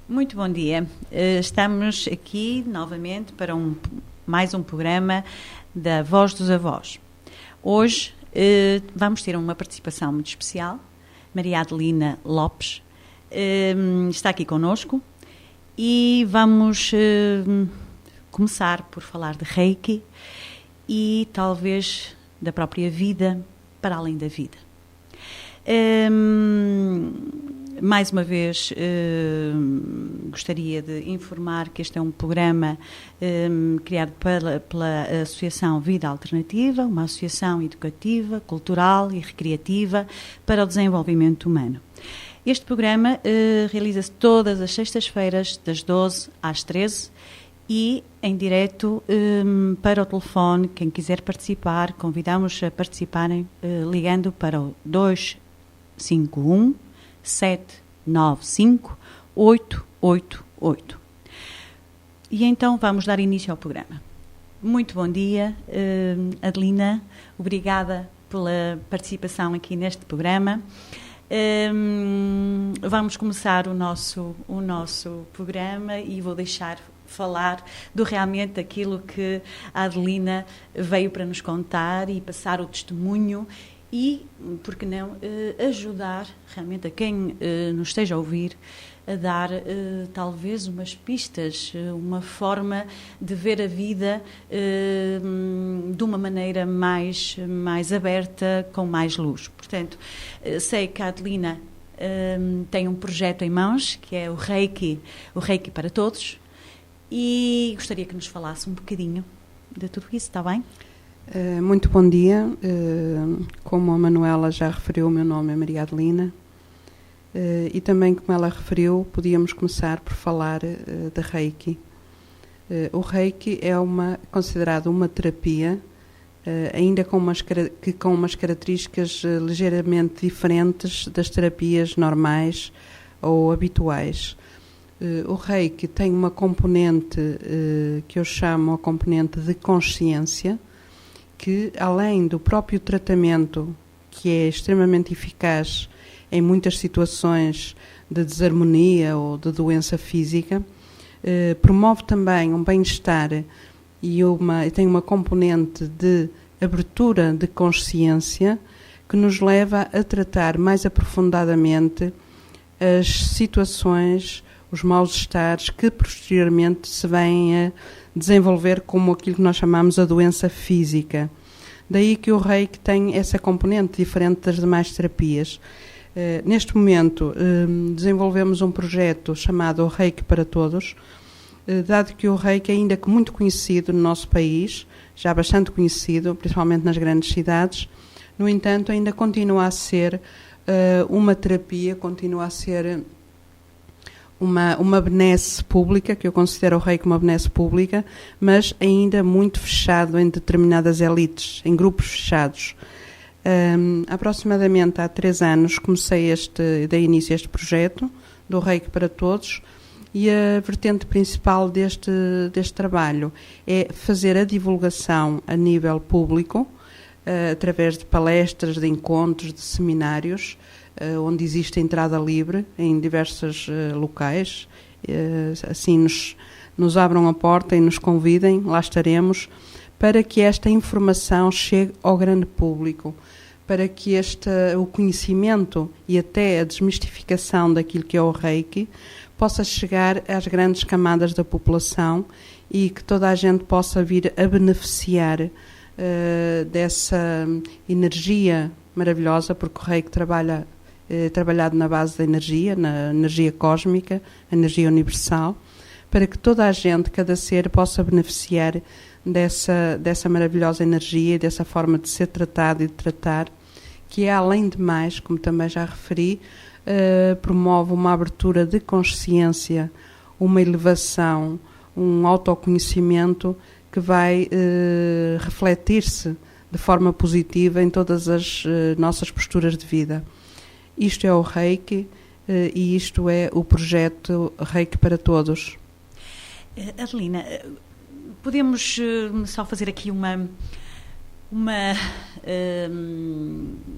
Muito bom dia. Estamos aqui novamente para mais um programa da Voz dos Avós. Hoje vamos ter uma participação muito especial. Maria Adelina Lopes está aqui connosco e vamos começar por falar de Reiki e talvez da própria vida para além da vida. Mais uma vez, gostaria de informar que este é um programa criado pela Associação Vida Alternativa, uma associação educativa, cultural e recreativa para o desenvolvimento humano. Este programa realiza-se todas as sextas-feiras, das 12 às 13 e em direto para o telefone. Quem quiser participar, convidamos a participarem ligando para o 251 795 888. E então vamos dar início ao programa. Muito bom dia, Adelina. Obrigada pela participação aqui neste programa. Vamos começar o nosso programa e vou deixar falar realmente aquilo que a Adelina veio para nos contar e passar o testemunho e, por que não, ajudar realmente a quem nos esteja a ouvir a dar talvez umas pistas, uma forma de ver a vida de uma maneira mais aberta, com mais luz. Portanto, sei que a Adelina tem um projeto em mãos, que é o Reiki para Todos, e gostaria que nos falasse um bocadinho de tudo isso, está bem? Muito bom dia. Como a Manuela já referiu, o meu nome é Maria Adelina. E também, como ela referiu, podíamos começar por falar de Reiki. O Reiki é considerado uma terapia, ainda com umas características ligeiramente diferentes das terapias normais ou habituais. O Reiki tem uma componente que eu chamo a componente de consciência, que além do próprio tratamento, que é extremamente eficaz em muitas situações de desarmonia ou de doença física, promove também um bem-estar e tem uma componente de abertura de consciência que nos leva a tratar mais aprofundadamente as situações, os maus-estares que posteriormente se vêm a desenvolver como aquilo que nós chamamos a doença física. Daí que o Reiki tem essa componente diferente das demais terapias. Neste momento desenvolvemos um projeto chamado Reiki para Todos, dado que o Reiki é ainda muito conhecido no nosso país, já bastante conhecido, principalmente nas grandes cidades. No entanto, ainda continua a ser uma terapia, continua a ser uma benesse pública, que eu considero o Reiki uma benesse pública, mas ainda muito fechado em determinadas elites, em grupos fechados. Aproximadamente há 3 anos dei início a este projeto do Reiki para Todos, e a vertente principal deste trabalho é fazer a divulgação a nível público, através de palestras, de encontros, de seminários, onde existe entrada livre em diversos locais. Assim nos abram a porta e nos convidem, lá estaremos, para que esta informação chegue ao grande público, para que o conhecimento e até a desmistificação daquilo que é o Reiki possa chegar às grandes camadas da população e que toda a gente possa vir a beneficiar dessa energia maravilhosa, porque o Reiki trabalhado na base da energia, na energia cósmica, a energia universal, para que toda a gente, cada ser, possa beneficiar dessa maravilhosa energia e dessa forma de ser tratado e de tratar, que é, além de mais, como também já referi, promove uma abertura de consciência, uma elevação, um autoconhecimento que vai refletir-se de forma positiva em todas as nossas posturas de vida. Isto é o Reiki e isto é o projeto Reiki para Todos. Adelina, podemos só fazer aqui uma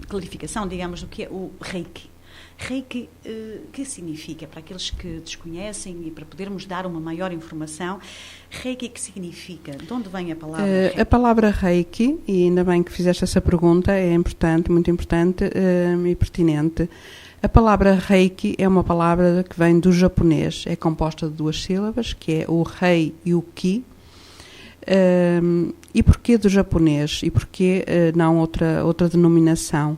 clarificação, digamos, do que é o Reiki. Reiki, que significa? Para aqueles que desconhecem e para podermos dar uma maior informação, Reiki, que significa? De onde vem a palavra Reiki? A palavra Reiki, e ainda bem que fizeste essa pergunta, é importante, muito importante e pertinente. A palavra Reiki é uma palavra que vem do japonês, é composta de 2 sílabas, que é o Rei e o Ki. E porquê do japonês? E porquê não outra denominação?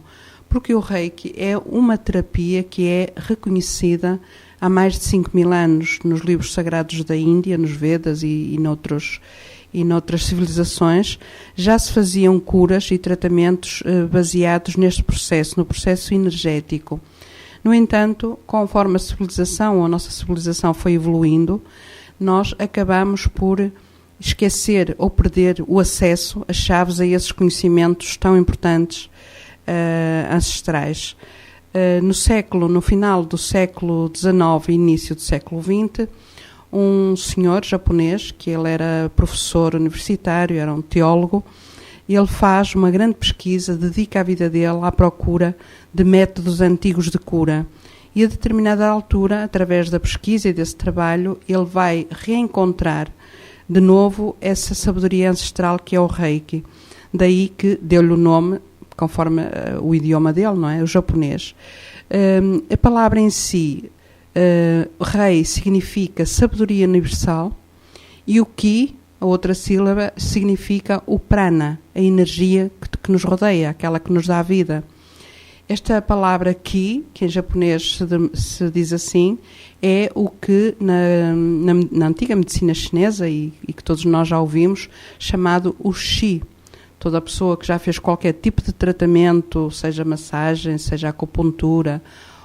Porque o Reiki é uma terapia que é reconhecida há mais de 5.000 anos nos livros sagrados da Índia, nos Vedas e noutras civilizações. Já se faziam curas e tratamentos baseados neste processo, no processo energético. No entanto, conforme a nossa civilização foi evoluindo, nós acabamos por esquecer ou perder o acesso, as chaves a esses conhecimentos tão importantes ancestrais. No final do século XIX e início do século XX, um senhor japonês, que ele era professor universitário, era um teólogo, ele faz uma grande pesquisa, dedica a vida dele à procura de métodos antigos de cura. E a determinada altura, através da pesquisa e desse trabalho, ele vai reencontrar de novo essa sabedoria ancestral que é o Reiki. Daí que deu-lhe o nome, conforme o idioma dele, não é? O japonês. A palavra em si, Rei, significa sabedoria universal, e o Ki, a outra sílaba, significa o prana, a energia que nos rodeia, aquela que nos dá a vida. Esta palavra Ki, que em japonês se diz assim, é o que na antiga medicina chinesa, e que todos nós já ouvimos, chamado o Shi. Toda a pessoa que já fez qualquer tipo de tratamento, seja massagem, seja acupuntura,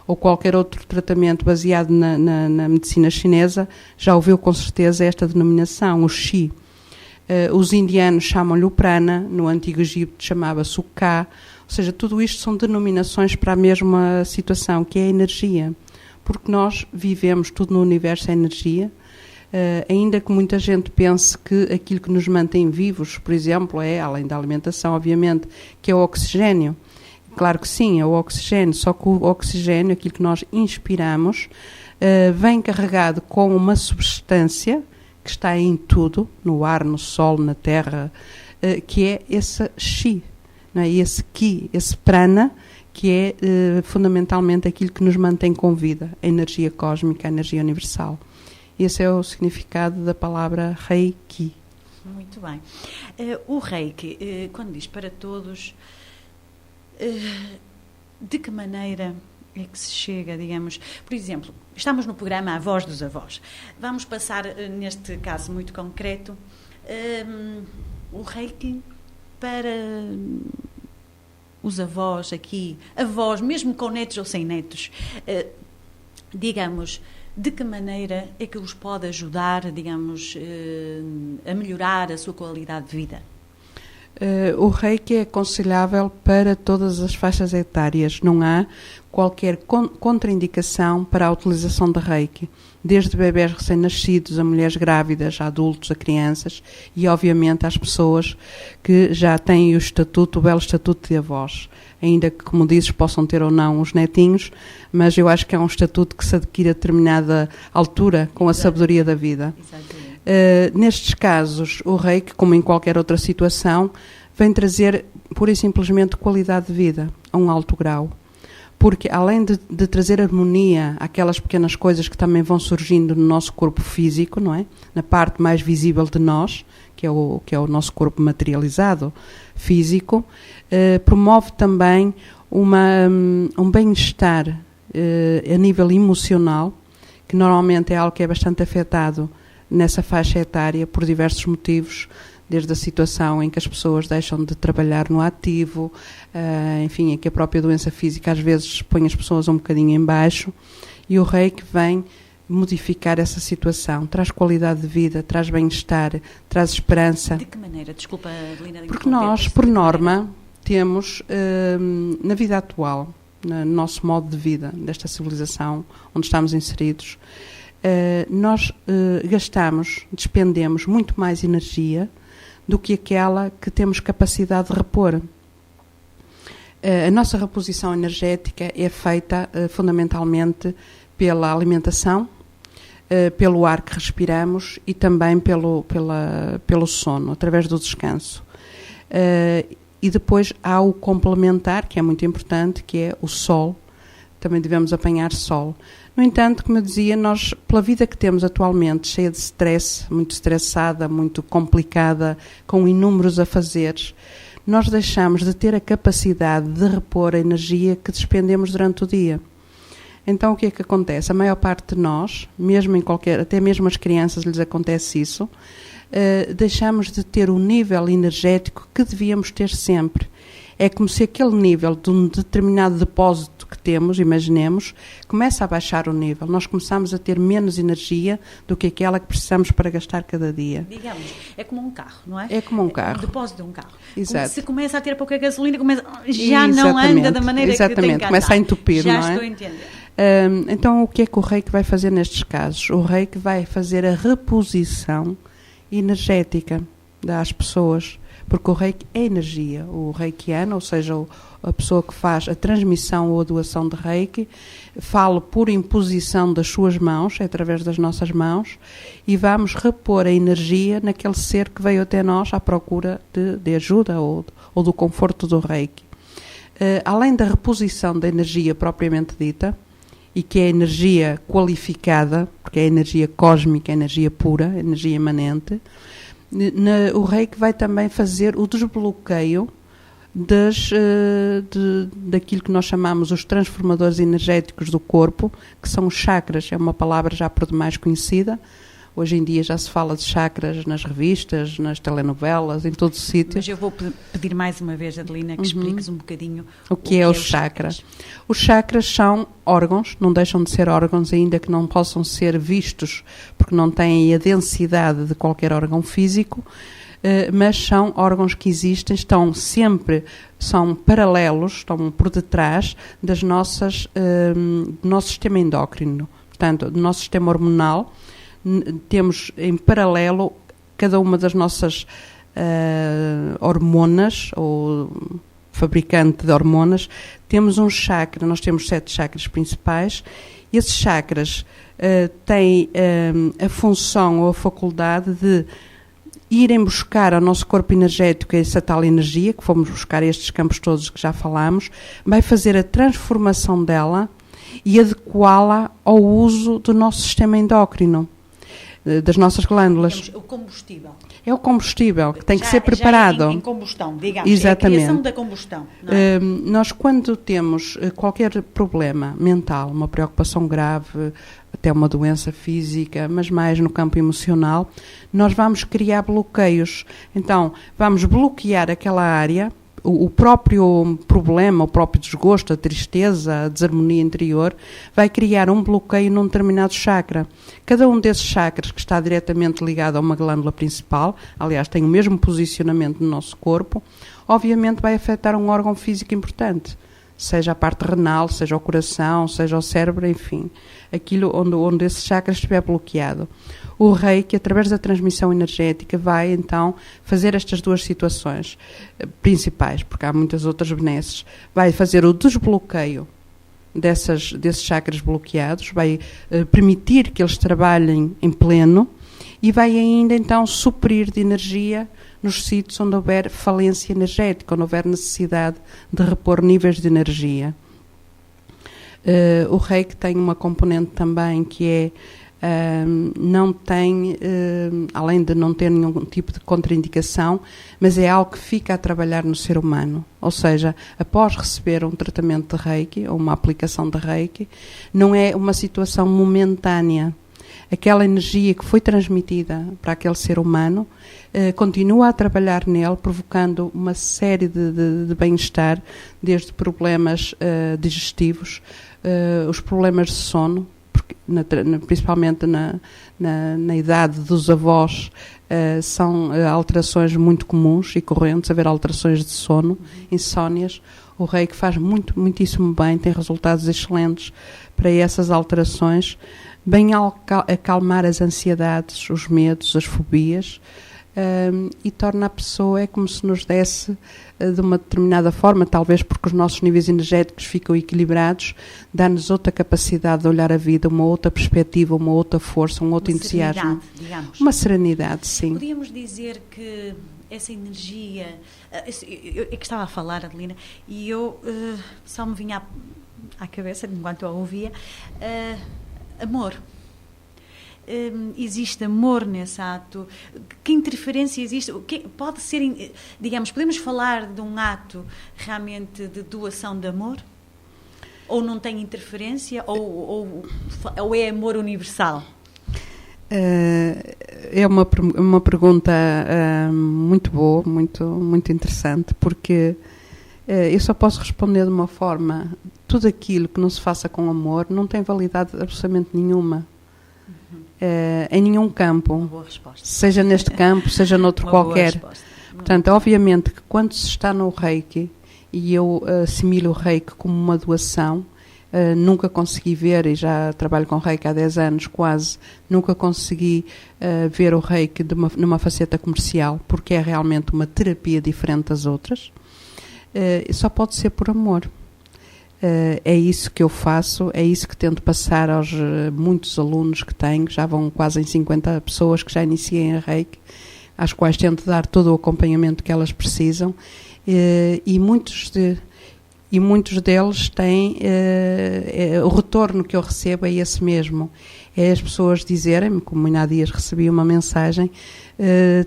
ou qualquer outro tratamento baseado na medicina chinesa, já ouviu com certeza esta denominação, o Shi. Os indianos chamam-lhe o prana, no Antigo Egito chamava-se o Ka, ou seja, tudo isto são denominações para a mesma situação, que é a energia. Porque nós vivemos, tudo no universo é energia, ainda que muita gente pense que aquilo que nos mantém vivos, por exemplo, além da alimentação, obviamente, que é o oxigênio. Claro que sim, é o oxigênio, só que o oxigênio, aquilo que nós inspiramos, vem carregado com uma substância que está em tudo, no ar, no sol, na terra, que é esse Chi, não é? Esse Ki, esse prana, que é fundamentalmente aquilo que nos mantém com vida, a energia cósmica, a energia universal. Esse é o significado da palavra Reiki. Muito bem. O Reiki, quando diz para todos, de que maneira é que se chega, digamos, por exemplo, estamos no programa A Voz dos Avós. Vamos passar, neste caso muito concreto, o Reiki para os avós aqui, avós, mesmo com netos ou sem netos, digamos, de que maneira é que os pode ajudar, digamos, a melhorar a sua qualidade de vida? O Reiki é aconselhável para todas as faixas etárias. Não há qualquer contraindicação para a utilização de Reiki, desde bebés recém-nascidos, a mulheres grávidas, a adultos, a crianças e, obviamente, às pessoas que já têm o belo estatuto de avós. Ainda que, como dizes, possam ter ou não os netinhos, mas eu acho que é um estatuto que se adquire a determinada altura com a sabedoria da vida. Nestes casos, o Reiki, como em qualquer outra situação, vem trazer pura e simplesmente qualidade de vida a um alto grau. Porque além de trazer harmonia àquelas pequenas coisas que também vão surgindo no nosso corpo físico, não é? Na parte mais visível de nós, que é o nosso corpo materializado, físico, promove também um bem-estar a nível emocional, que normalmente é algo que é bastante afetado nessa faixa etária por diversos motivos, desde a situação em que as pessoas deixam de trabalhar no ativo, enfim, em que a própria doença física às vezes põe as pessoas um bocadinho em baixo, e o Reiki vem modificar essa situação, traz qualidade de vida, traz bem-estar, traz esperança. De que maneira? Desculpa, Adelina. Porque nós, por norma, temos, na vida atual, no nosso modo de vida, desta civilização onde estamos inseridos, nós despendemos muito mais energia do que aquela que temos capacidade de repor. A nossa reposição energética é feita fundamentalmente pela alimentação, pelo ar que respiramos e também pelo sono, através do descanso. E depois há o complementar, que é muito importante, que é o sol. Também devemos apanhar sol. No entanto, como eu dizia, nós, pela vida que temos atualmente, cheia de stress, muito estressada, muito complicada, com inúmeros afazeres, nós deixamos de ter a capacidade de repor a energia que despendemos durante o dia. Então, o que é que acontece? A maior parte de nós, mesmo até mesmo as crianças lhes acontece isso, deixamos de ter o nível energético que devíamos ter sempre. É como se aquele nível de um determinado depósito que temos, imaginemos, começa a baixar o nível. Nós começamos a ter menos energia do que aquela que precisamos para gastar cada dia. Digamos, é como um carro, não é? É como um carro. É um depósito de um carro. Exato. Se começa a ter pouca gasolina, já não anda da maneira que tem que andar. Começa a entupir, não é? Já estou a entender. Então, o que é que o reiki vai fazer nestes casos? O reiki vai fazer a reposição energética das pessoas, porque o reiki é energia. O reikiano, ou seja, a pessoa que faz a transmissão ou a doação de reiki, fala por imposição das suas mãos, é através das nossas mãos, e vamos repor a energia naquele ser que veio até nós à procura de ajuda ou do conforto do reiki. Além da reposição da energia propriamente dita, e que é energia qualificada, porque é energia cósmica, é energia pura, energia imanente, o reiki vai também fazer o desbloqueio daquilo que nós chamamos os transformadores energéticos do corpo, que são os chakras. É uma palavra já por demais conhecida. Hoje em dia já se fala de chakras nas revistas, nas telenovelas, em todos os sítios. Mas eu vou pedir mais uma vez, Adelina, que expliques um bocadinho o que é os chakras. Os chakras são órgãos, não deixam de ser órgãos, ainda que não possam ser vistos, porque não têm a densidade de qualquer órgão físico, mas são órgãos que existem, são paralelos, estão por detrás do nosso sistema endócrino, portanto, do nosso sistema hormonal. Temos em paralelo cada uma das nossas hormonas, ou fabricante de hormonas, temos um chakra. Nós temos 7 chakras principais. Esses chakras têm a função ou a faculdade de irem buscar ao nosso corpo energético essa tal energia, que fomos buscar estes campos todos que já falámos, vai fazer a transformação dela e adequá-la ao uso do nosso sistema endócrino, das nossas glândulas. Digamos, o combustível. É o combustível que tem que ser preparado. Em combustão, digamos. Exatamente. É a criação da combustão. Não é? Nós, quando temos qualquer problema mental, uma preocupação grave, até uma doença física, mas mais no campo emocional, nós vamos criar bloqueios. Então, vamos bloquear aquela área, o próprio problema, o próprio desgosto, a tristeza, a desarmonia interior, vai criar um bloqueio num determinado chakra. Cada um desses chakras, que está diretamente ligado a uma glândula principal, aliás, tem o mesmo posicionamento no nosso corpo, obviamente vai afetar um órgão físico importante, seja a parte renal, seja o coração, seja o cérebro, enfim, aquilo onde esse chakra estiver bloqueado. O reiki, através da transmissão energética, vai então fazer estas duas situações principais, porque há muitas outras benesses. Vai fazer o desbloqueio desses chakras bloqueados, vai permitir que eles trabalhem em pleno e vai ainda então suprir de energia nos sítios onde houver falência energética, onde houver necessidade de repor níveis de energia. O reiki tem uma componente também que é não tem, além de não ter nenhum tipo de contraindicação, mas é algo que fica a trabalhar no ser humano. Ou seja, após receber um tratamento de reiki, ou uma aplicação de reiki, não é uma situação momentânea. Aquela energia que foi transmitida para aquele ser humano continua a trabalhar nele, provocando uma série de bem-estar, desde problemas digestivos, os problemas de sono, porque principalmente na idade dos avós, são alterações muito comuns e correntes, haver alterações de sono, insónias. O reiki faz muitíssimo bem, tem resultados excelentes para essas alterações, bem acalmar as ansiedades, os medos, as fobias, e torna a pessoa, é como se nos desse de uma determinada forma, talvez porque os nossos níveis energéticos ficam equilibrados, dá-nos outra capacidade de olhar a vida, uma outra perspectiva, uma outra força, um outro entusiasmo. Digamos. Uma serenidade, sim. Podíamos dizer que essa energia, eu que estava a falar, Adelina, e eu só me vinha à cabeça, enquanto eu a ouvia, amor. Existe amor nesse ato? Que interferência existe? Pode ser, digamos, podemos falar de um ato realmente de doação de amor? Ou não tem interferência? Ou é amor universal? É uma pergunta muito boa, muito interessante, porque eu só posso responder de uma forma: tudo aquilo que não se faça com amor não tem validade absolutamente nenhuma. Em nenhum campo. Uma boa resposta. Seja neste campo, seja noutro qualquer. Portanto, obviamente que quando se está no Reiki, e eu assimilo o Reiki como uma doação, nunca consegui ver, e já trabalho com Reiki há 10 anos quase, nunca consegui ver o Reiki numa faceta comercial, porque é realmente uma terapia diferente das outras. Só pode ser por amor. É isso que eu faço, é isso que tento passar aos muitos alunos que tenho, já vão quase em 50 pessoas que já iniciei a Reiki, às quais tento dar todo o acompanhamento que elas precisam, e muitos deles têm, o retorno que eu recebo é esse mesmo, é as pessoas dizerem-me, como ainda há dias recebi uma mensagem,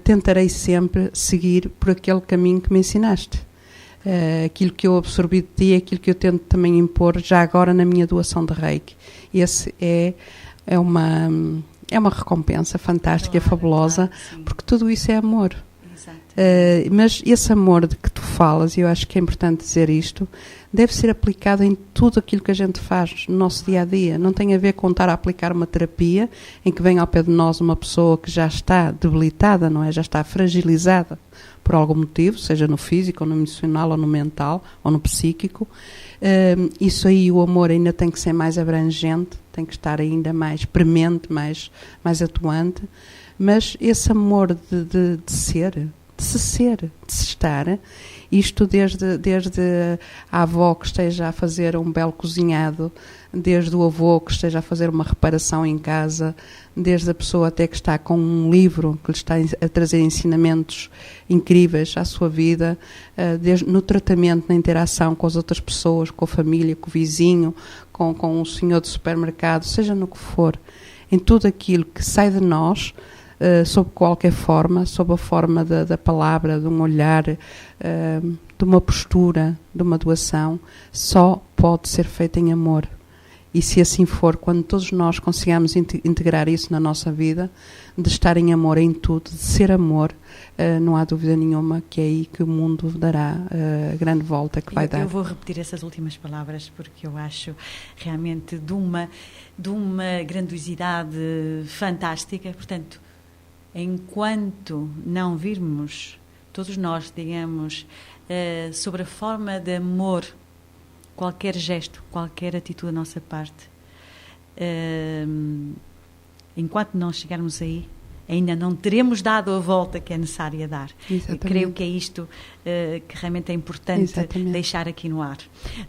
tentarei sempre seguir por aquele caminho que me ensinaste. Aquilo que eu absorvi de ti é aquilo que eu tento também impor já agora na minha doação de Reiki. Esse é uma recompensa fantástica, claro, fabulosa, claro, porque tudo isso é amor. Exato. Mas esse amor de que tu falas, e eu acho que é importante dizer isto, deve ser aplicado em tudo aquilo que a gente faz no nosso dia-a-dia. Não tem a ver com estar a aplicar uma terapia em que vem ao pé de nós uma pessoa que já está debilitada, não é? Já está fragilizada por algum motivo, seja no físico, ou no emocional, ou no mental, ou no psíquico. Isso aí, o amor ainda tem que ser mais abrangente, tem que estar ainda mais premente, mais atuante. Mas esse amor de ser, de se estar, isto desde a avó que esteja a fazer um belo cozinhado, desde o avô que esteja a fazer uma reparação em casa, desde a pessoa até que está com um livro que lhe está a trazer ensinamentos incríveis à sua vida, no tratamento, na interação com as outras pessoas, com a família, com o vizinho, com o senhor do supermercado, seja no que for, em tudo aquilo que sai de nós, sob qualquer forma, sob a forma da palavra, de um olhar, de uma postura, de uma doação, só pode ser feito em amor. E se assim for, quando todos nós consigamos integrar isso na nossa vida, de estar em amor em tudo, de ser amor, não há dúvida nenhuma que é aí que o mundo dará a grande volta que vai dar. Eu vou repetir essas últimas palavras porque eu acho realmente de uma grandiosidade fantástica. Portanto, enquanto não virmos, todos nós, digamos, sobre a forma de amor, qualquer gesto, qualquer atitude da nossa parte, enquanto não chegarmos aí, ainda não teremos dado a volta que é necessária dar. Exatamente. Creio que é isto que realmente é importante Exatamente. deixar aqui no ar.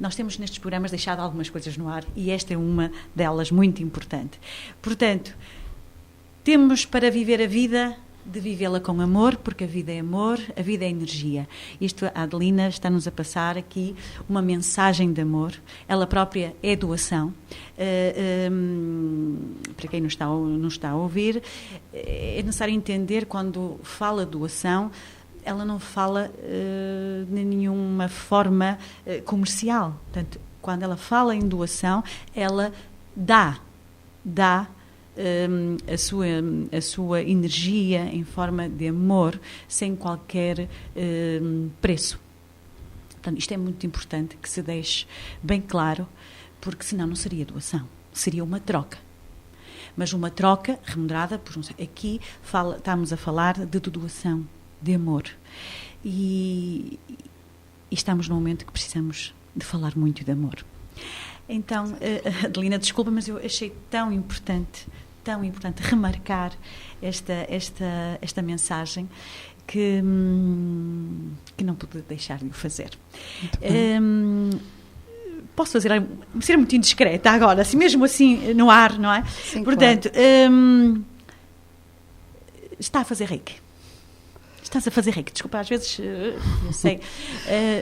Nós temos nestes programas deixado algumas coisas no ar e esta é uma delas muito importante. Portanto, temos para viver a vida de vivê-la com amor, porque a vida é amor, a vida é energia. Isto, a Adelina está-nos a passar aqui uma mensagem de amor. Ela própria é doação. Para quem não está a ouvir, é necessário entender, quando fala doação, ela não fala de nenhuma forma comercial. Portanto, quando ela fala em doação, ela dá a sua energia em forma de amor, sem qualquer preço. Portanto, isto é muito importante que se deixe bem claro, porque senão não seria doação, seria uma troca. Mas uma troca remunerada por aqui estamos a falar de doação, de amor. E estamos num momento que precisamos de falar muito de amor. Então, Adelina, desculpa, mas eu achei tão importante tão importante remarcar esta mensagem que não pude deixar de o fazer. Posso fazer, ser muito indiscreta agora, assim, mesmo assim no ar, não é? Sim, portanto, claro. Está a fazer reiki. Estás a fazer reiki, desculpa, às vezes, não sei,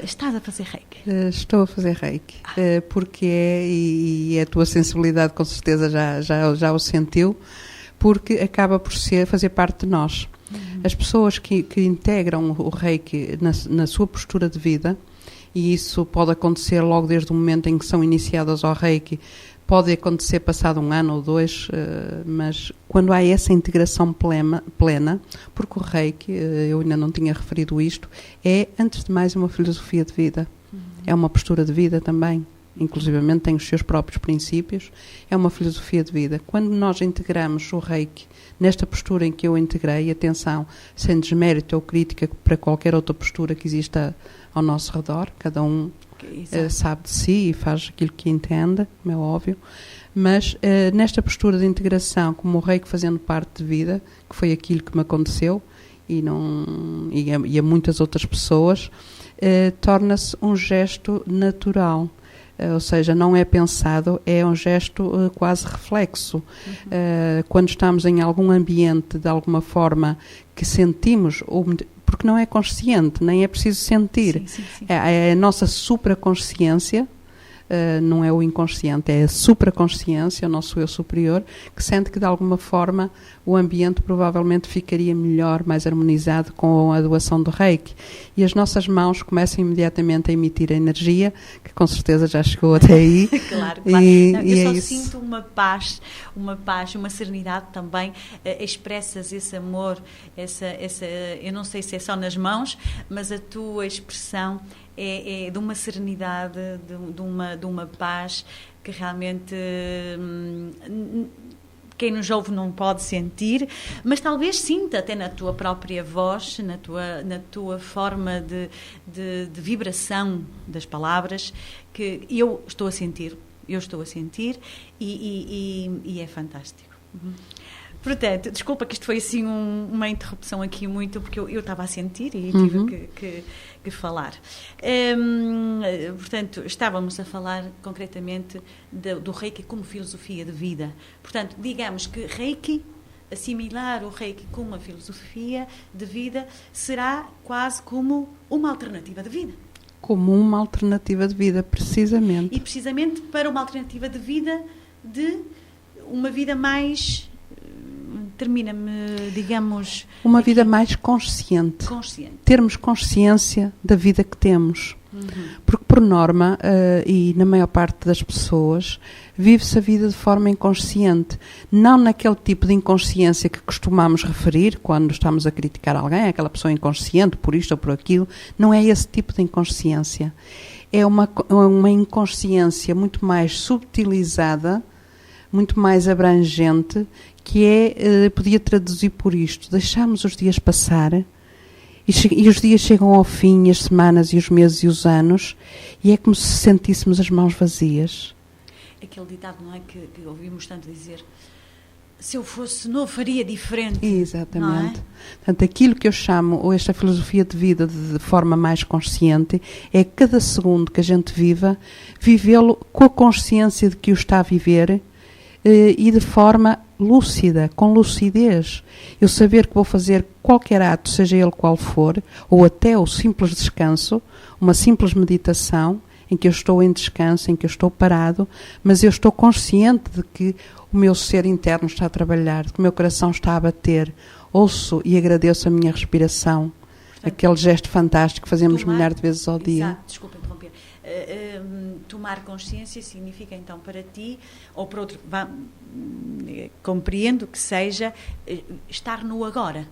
estás a fazer reiki? Estou a fazer reiki, porque e a tua sensibilidade com certeza já o sentiu, porque acaba por fazer parte de nós. As pessoas que integram o reiki na sua postura de vida, e isso pode acontecer logo desde o momento em que são iniciadas ao reiki, pode acontecer passado 1 ano ou 2, mas quando há essa integração plena, porque o reiki, eu ainda não tinha referido isto, é, antes de mais, uma filosofia de vida. É uma postura de vida também. Inclusivamente tem os seus próprios princípios. É uma filosofia de vida. Quando nós integramos o reiki nesta postura em que eu integrei, atenção, sem desmérito ou crítica para qualquer outra postura que exista ao nosso redor, cada um sabe de si e faz aquilo que entende, como é óbvio, mas nesta postura de integração, como o reiki fazendo parte de vida, que foi aquilo que me aconteceu e a muitas outras pessoas, torna-se um gesto natural. Ou seja, não é pensado, é um gesto quase reflexo. Quando estamos em algum ambiente, de alguma forma, que sentimos, porque não é consciente, nem é preciso sentir. Sim. É a nossa supraconsciência, não é o inconsciente, é a supraconsciência, o nosso eu superior, que sente que de alguma forma o ambiente provavelmente ficaria melhor, mais harmonizado com a doação do reiki. E as nossas mãos começam imediatamente a emitir a energia, que com certeza já chegou até aí. Claro. Eu só sinto uma paz, uma serenidade também. Expressas esse amor, eu não sei se é só nas mãos, mas a tua expressão é de uma serenidade, de uma paz que realmente quem nos ouve não pode sentir, mas talvez sinta até na tua própria voz, na tua forma de vibração das palavras, que eu estou a sentir e é fantástico. Portanto, desculpa que isto foi assim uma interrupção aqui muito, porque eu estava a sentir e tive que falar. Portanto, estávamos a falar concretamente do reiki como filosofia de vida. Portanto, digamos que reiki, assimilar o reiki com uma filosofia de vida, será quase como uma alternativa de vida. Como uma alternativa de vida, precisamente. E precisamente para uma alternativa de vida, de uma vida mais... Termina-me, digamos... Uma vida mais consciente. Termos consciência da vida que temos. Porque, por norma, e na maior parte das pessoas, vive-se a vida de forma inconsciente. Não naquele tipo de inconsciência que costumamos referir quando estamos a criticar alguém, aquela pessoa inconsciente, por isto ou por aquilo. Não é esse tipo de inconsciência. É uma inconsciência muito mais subtilizada, muito mais abrangente, que podia traduzir por isto: deixamos os dias passar e os dias chegam ao fim, as semanas e os meses e os anos, e é como se sentíssemos as mãos vazias. Aquele ditado, não é, que ouvimos tanto dizer: se eu fosse novo faria diferente. Exatamente. Não é? Portanto, aquilo que eu chamo, ou esta filosofia de vida de forma mais consciente, é cada segundo que a gente viva, vivê-lo com a consciência de que o está a viver, e de forma lúcida, com lucidez. Eu saber que vou fazer qualquer ato, seja ele qual for, ou até o simples descanso, uma simples meditação, em que eu estou em descanso, em que eu estou parado, mas eu estou consciente de que o meu ser interno está a trabalhar, de que o meu coração está a bater. Ouço e agradeço a minha respiração. Portanto, aquele gesto fantástico que fazemos milhares de vezes ao dia. Exato, desculpa interromper. Tomar consciência significa então para ti, ou para outro, compreendo que seja estar no agora.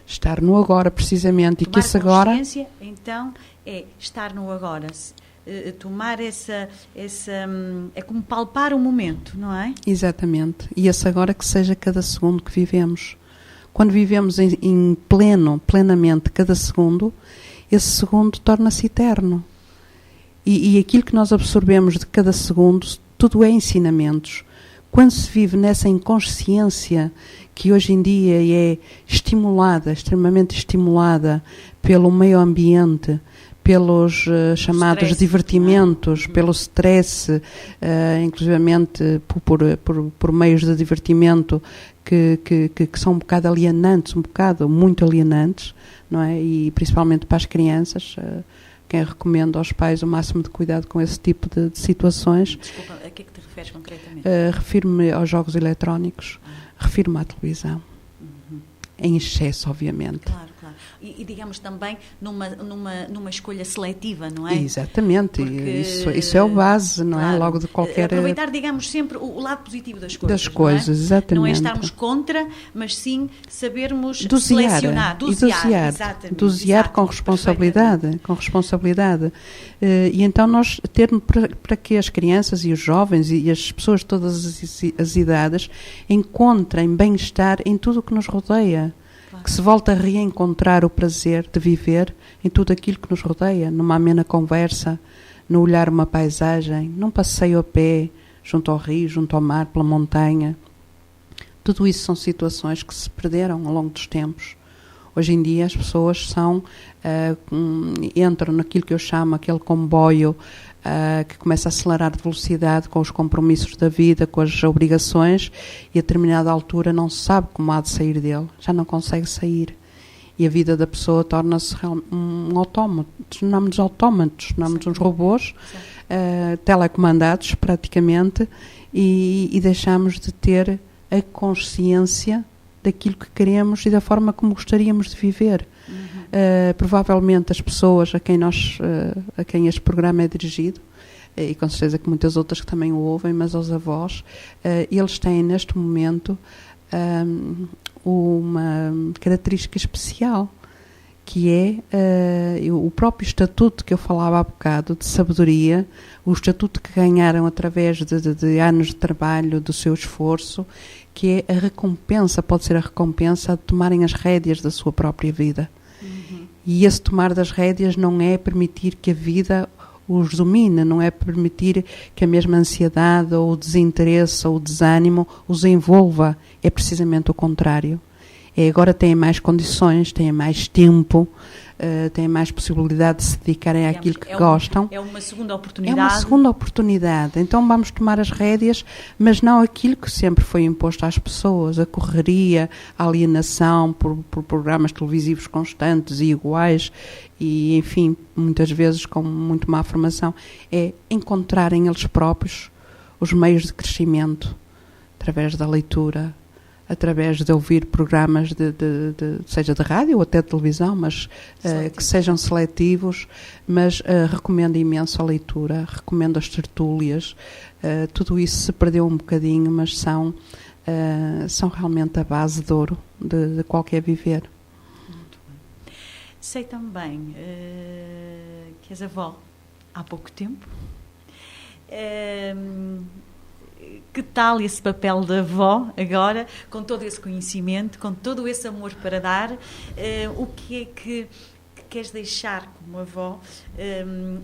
Estar no agora, precisamente. Tomar e que esse agora... consciência, então, é estar no agora. Tomar essa é como palpar o momento, não é? Exatamente. E esse agora que seja cada segundo que vivemos. Quando vivemos plenamente cada segundo, esse segundo torna-se eterno. E aquilo que nós absorvemos de cada segundo, tudo é ensinamentos. quando se vive nessa inconsciência que hoje em dia é estimulada, extremamente estimulada pelo meio ambiente, pelos chamados stress, divertimentos, pelo stress, inclusivamente por meios de divertimento que são um bocado alienantes, muito alienantes, não é? E principalmente para as crianças, quem recomenda aos pais o máximo de cuidado com esse tipo de situações. Desculpa, a que é que te referes concretamente? Refiro-me aos jogos eletrónicos, refiro-me à televisão, em excesso, obviamente. Claro. E digamos também numa escolha seletiva, não é? Exatamente, porque, isso é o base, não claro, é? Logo de qualquer... Aproveitar, digamos, sempre o lado positivo das coisas. Das coisas, não é? exatamente. Não é estarmos contra, mas sim sabermos dosear, selecionar, dosear com responsabilidade. E então nós termos para que as crianças e os jovens e as pessoas de todas as idades encontrem bem-estar em tudo o que nos rodeia. Que se volta a reencontrar o prazer de viver em tudo aquilo que nos rodeia, numa amena conversa, no olhar uma paisagem, num passeio a pé, junto ao rio, junto ao mar, pela montanha. Tudo isso são situações que se perderam ao longo dos tempos. Hoje em dia as pessoas entram naquilo que eu chamo aquele comboio que começa a acelerar de velocidade com os compromissos da vida, com as obrigações, e a determinada altura não se sabe como há de sair dele, já não consegue sair. E a vida da pessoa torna-se um autómato, tornamos-nos autómatos, tornamos-nos uns robôs telecomandados praticamente, e deixamos de ter a consciência daquilo que queremos e da forma como gostaríamos de viver. Provavelmente as pessoas a quem este programa é dirigido, e com certeza que muitas outras que também o ouvem, mas aos avós, eles têm neste momento uma característica especial, que é o próprio estatuto que eu falava há bocado, de sabedoria, o estatuto que ganharam através de anos de trabalho, do seu esforço, que é a recompensa, pode ser a recompensa de tomarem as rédeas da sua própria vida. E esse tomar das rédeas não é permitir que a vida os domine, não é permitir que a mesma ansiedade ou o desinteresse ou o desânimo os envolva, é precisamente o contrário. Agora têm mais condições, têm mais tempo, têm mais possibilidade de se dedicarem àquilo que gostam. É uma segunda oportunidade. É uma segunda oportunidade. Então vamos tomar as rédeas, mas não aquilo que sempre foi imposto às pessoas, a correria, a alienação por programas televisivos constantes e iguais e, enfim, muitas vezes com muito má formação. É encontrarem eles próprios os meios de crescimento, através da leitura, através de ouvir programas seja de rádio ou até de televisão, mas que sejam seletivos, mas recomendo imenso a leitura, recomendo as tertúlias, tudo isso se perdeu um bocadinho, mas são realmente a base de ouro de qualquer viver. Muito bem. Sei também que és avó há pouco tempo. Que tal esse papel da avó agora, com todo esse conhecimento, com todo esse amor para dar? O que é que queres deixar como avó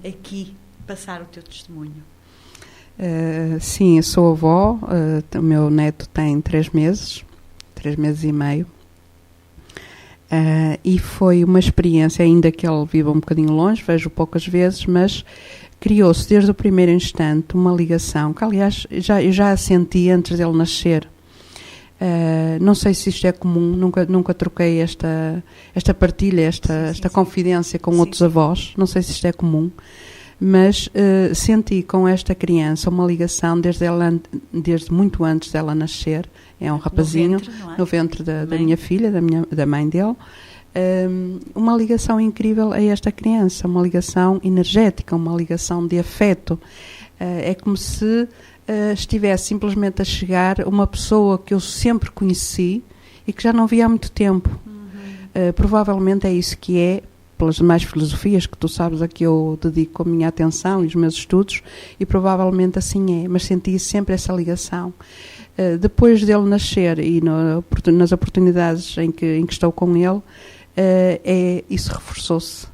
aqui, passar o teu testemunho? Sim, eu sou avó, o meu neto tem 3 meses e meio, e foi uma experiência, ainda que ele viva um bocadinho longe, vejo poucas vezes, mas criou-se desde o primeiro instante uma ligação, que aliás eu já a senti antes dele nascer. Não sei se isto é comum, nunca troquei esta partilha, esta confidência com outros avós, não sei se isto é comum, mas senti com esta criança uma ligação desde muito antes dela nascer. É um rapazinho no ventre da minha filha, da mãe dele. Uma ligação incrível a esta criança, uma ligação energética, uma ligação de afeto. É como se estivesse simplesmente a chegar uma pessoa que eu sempre conheci e que já não via há muito tempo. Provavelmente é isso que é, pelas demais filosofias que tu sabes a que eu dedico a minha atenção e os meus estudos, e provavelmente assim é, mas senti sempre essa ligação. Depois dele nascer e nas oportunidades em que estou com ele, isso reforçou-se.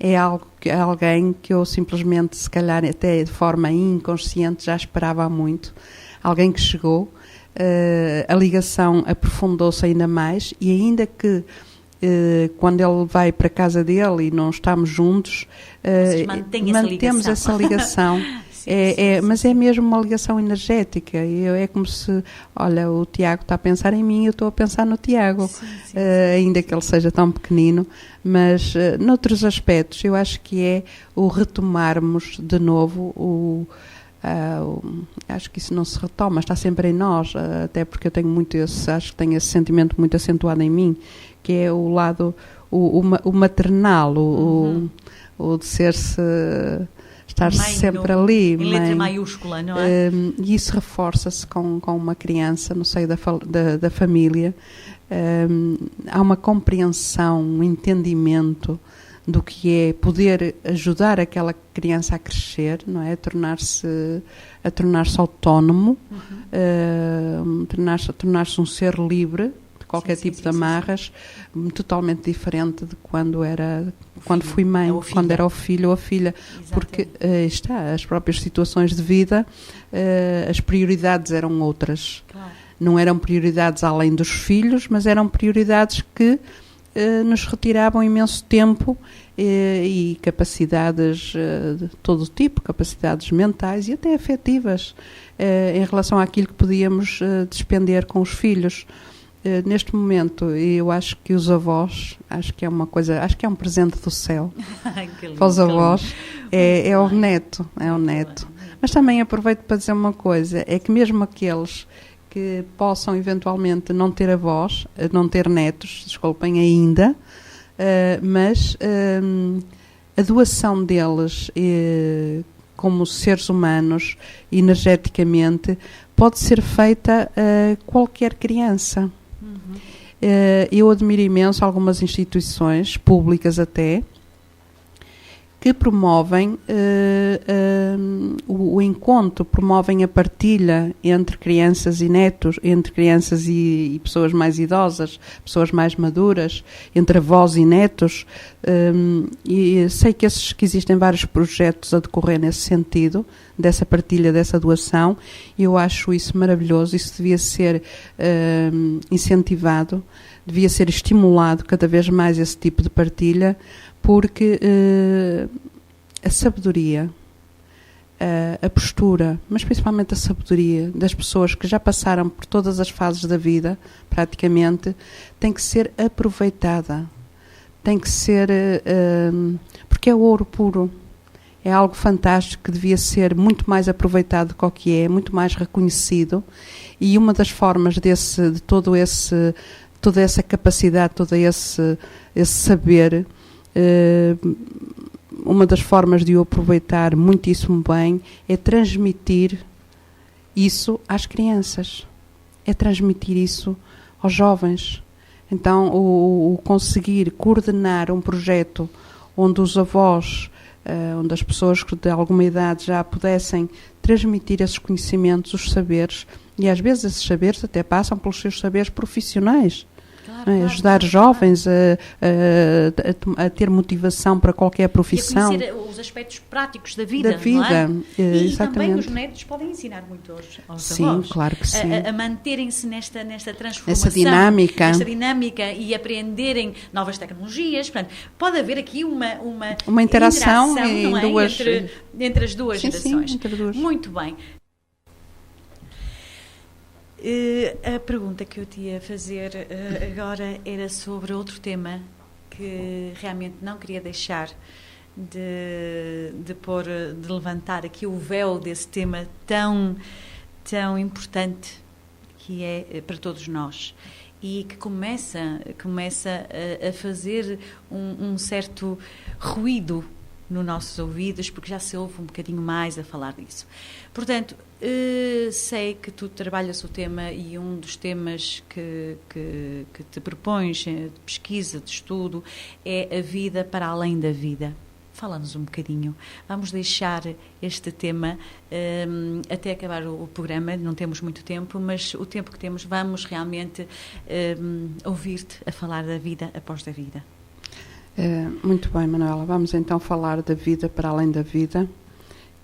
Claro. É alguém que eu simplesmente, se calhar até de forma inconsciente, já esperava há muito. alguém que chegou, a ligação aprofundou-se ainda mais, e ainda que quando ele vai para a casa dele e não estamos juntos, mantemos essa ligação. Mas é mesmo uma ligação energética. É como se, olha, o Tiago está a pensar em mim, eu estou a pensar no Tiago, ainda que ele seja tão pequenino. Mas noutros aspectos eu acho que é o retomarmos de novo acho que isso não se retoma, está sempre em nós, até porque eu tenho acho que tenho esse sentimento muito acentuado em mim, que é o lado, o maternal, o de ser-se, estar sempre ali. Em letra maiúscula, não é? E isso reforça-se com uma criança no seio da família. Há uma compreensão, um entendimento do que é poder ajudar aquela criança a crescer, não é? A tornar-se autónomo, tornar-se um ser livre de qualquer tipo de amarras, totalmente diferente de quando fui mãe, quando era o filho ou a filha. Exatamente. Porque as próprias situações de vida, as prioridades eram outras. Claro. Não eram prioridades além dos filhos, mas eram prioridades que nos retiravam imenso tempo e capacidades de todo tipo, capacidades mentais e até afetivas, em relação àquilo que podíamos despender com os filhos. Neste momento, eu acho que os avós, acho que é um presente do céu. Para os avós, é o neto. Mas também aproveito para dizer uma coisa, é que mesmo aqueles que possam eventualmente não ter avós, não ter netos, desculpem ainda, mas a doação deles como seres humanos, energeticamente, pode ser feita a qualquer criança. Eu admiro imenso algumas instituições, públicas até, que promovem o encontro, promovem a partilha entre crianças e netos, entre crianças e pessoas mais idosas, pessoas mais maduras, entre avós e netos, e sei que existem vários projetos a decorrer nesse sentido, dessa partilha, dessa doação, e eu acho isso maravilhoso. Isso devia ser incentivado, devia ser estimulado cada vez mais, esse tipo de partilha, porque a sabedoria, a postura, mas principalmente a sabedoria das pessoas que já passaram por todas as fases da vida, praticamente, tem que ser aproveitada. Tem que ser, porque é ouro puro, é algo fantástico que devia ser muito mais aproveitado do que o que é, muito mais reconhecido, e uma das formas de toda essa capacidade, todo esse saber, uma das formas de o aproveitar muitíssimo bem é transmitir isso às crianças, é transmitir isso aos jovens. Então, o conseguir coordenar um projeto onde os avós, onde as pessoas de alguma idade já pudessem transmitir esses conhecimentos, os saberes, e às vezes esses saberes até passam pelos seus saberes profissionais. Claro, ajudar jovens a ter motivação para qualquer profissão. E a conhecer os aspectos práticos da vida, não é? E exatamente. Também os netos podem ensinar muito aos sim, avós. Claro que sim. A manterem-se nesta transformação. Essa dinâmica. Essa dinâmica e aprenderem novas tecnologias. Portanto, pode haver aqui uma interação não é? entre as duas sim, gerações. Sim, entre duas. Muito bem. A pergunta que eu te ia fazer agora era sobre outro tema que realmente não queria deixar de levantar aqui o véu desse tema tão importante que é para todos nós e que começa a fazer um certo ruído nos nossos ouvidos, porque já se ouve um bocadinho mais a falar disso. Portanto, sei que tu trabalhas o tema e um dos temas que te propões de pesquisa, de estudo, é a vida para além da vida. Fala-nos um bocadinho. Vamos deixar este tema até acabar o programa, não temos muito tempo, mas o tempo que temos vamos realmente ouvir-te a falar da vida após a vida. Muito bem, Manuela. Vamos então falar da vida para além da vida,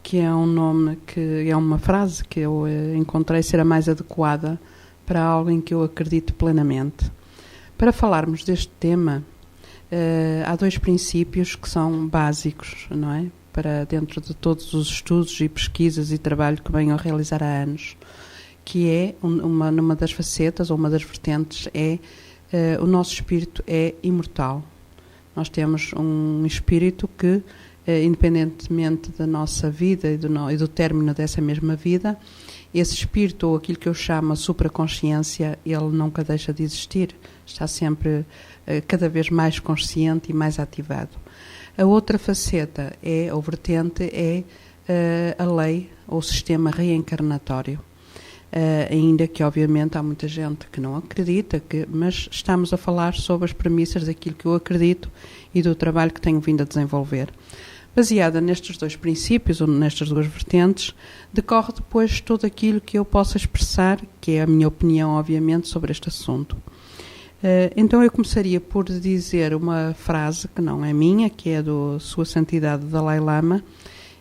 que é um nome, que é uma frase que eu encontrei ser a mais adequada para algo em que eu acredito plenamente. Para falarmos deste tema, há 2 princípios que são básicos, não é? Para dentro de todos os estudos e pesquisas e trabalho que venho a realizar há anos, que é, numa das facetas, ou uma das vertentes, o nosso espírito é imortal. Nós temos um espírito que, independentemente da nossa vida e do término dessa mesma vida, esse espírito, ou aquilo que eu chamo a supraconsciência, ele nunca deixa de existir, está sempre cada vez mais consciente e mais ativado. A outra faceta, ou vertente, é a lei ou o sistema reencarnatório. Ainda que, obviamente, há muita gente que não acredita, mas estamos a falar sobre as premissas daquilo que eu acredito e do trabalho que tenho vindo a desenvolver. Baseada nestes 2 princípios, ou nestas 2 vertentes, decorre depois tudo aquilo que eu possa expressar, que é a minha opinião, obviamente, sobre este assunto. Então eu começaria por dizer uma frase que não é minha, que é do Sua Santidade Dalai Lama,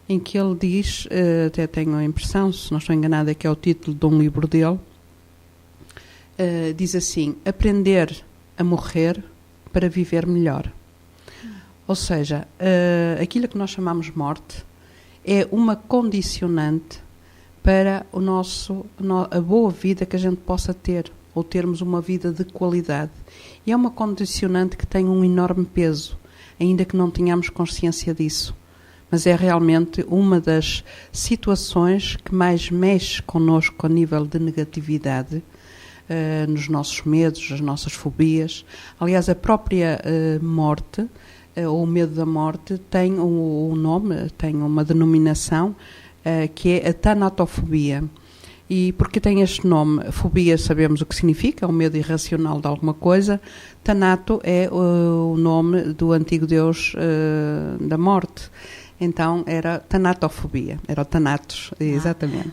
em que ele diz, até tenho a impressão, se não estou enganada, que é o título de um livro dele, diz assim: aprender a morrer para viver melhor. Ou seja, aquilo que nós chamamos morte é uma condicionante para a boa vida que a gente possa ter, ou termos uma vida de qualidade. E é uma condicionante que tem um enorme peso, ainda que não tenhamos consciência disso. Mas é realmente uma das situações que mais mexe connosco a nível de negatividade, nos nossos medos, as nossas fobias. Aliás, a própria morte, ou o medo da morte, tem um nome, tem uma denominação, que é a tanatofobia. E porque tem este nome? Fobia, sabemos o que significa, é um medo irracional de alguma coisa. Tanato é o nome do antigo deus da morte. Então era tanatofobia, era o Thanatos, exatamente.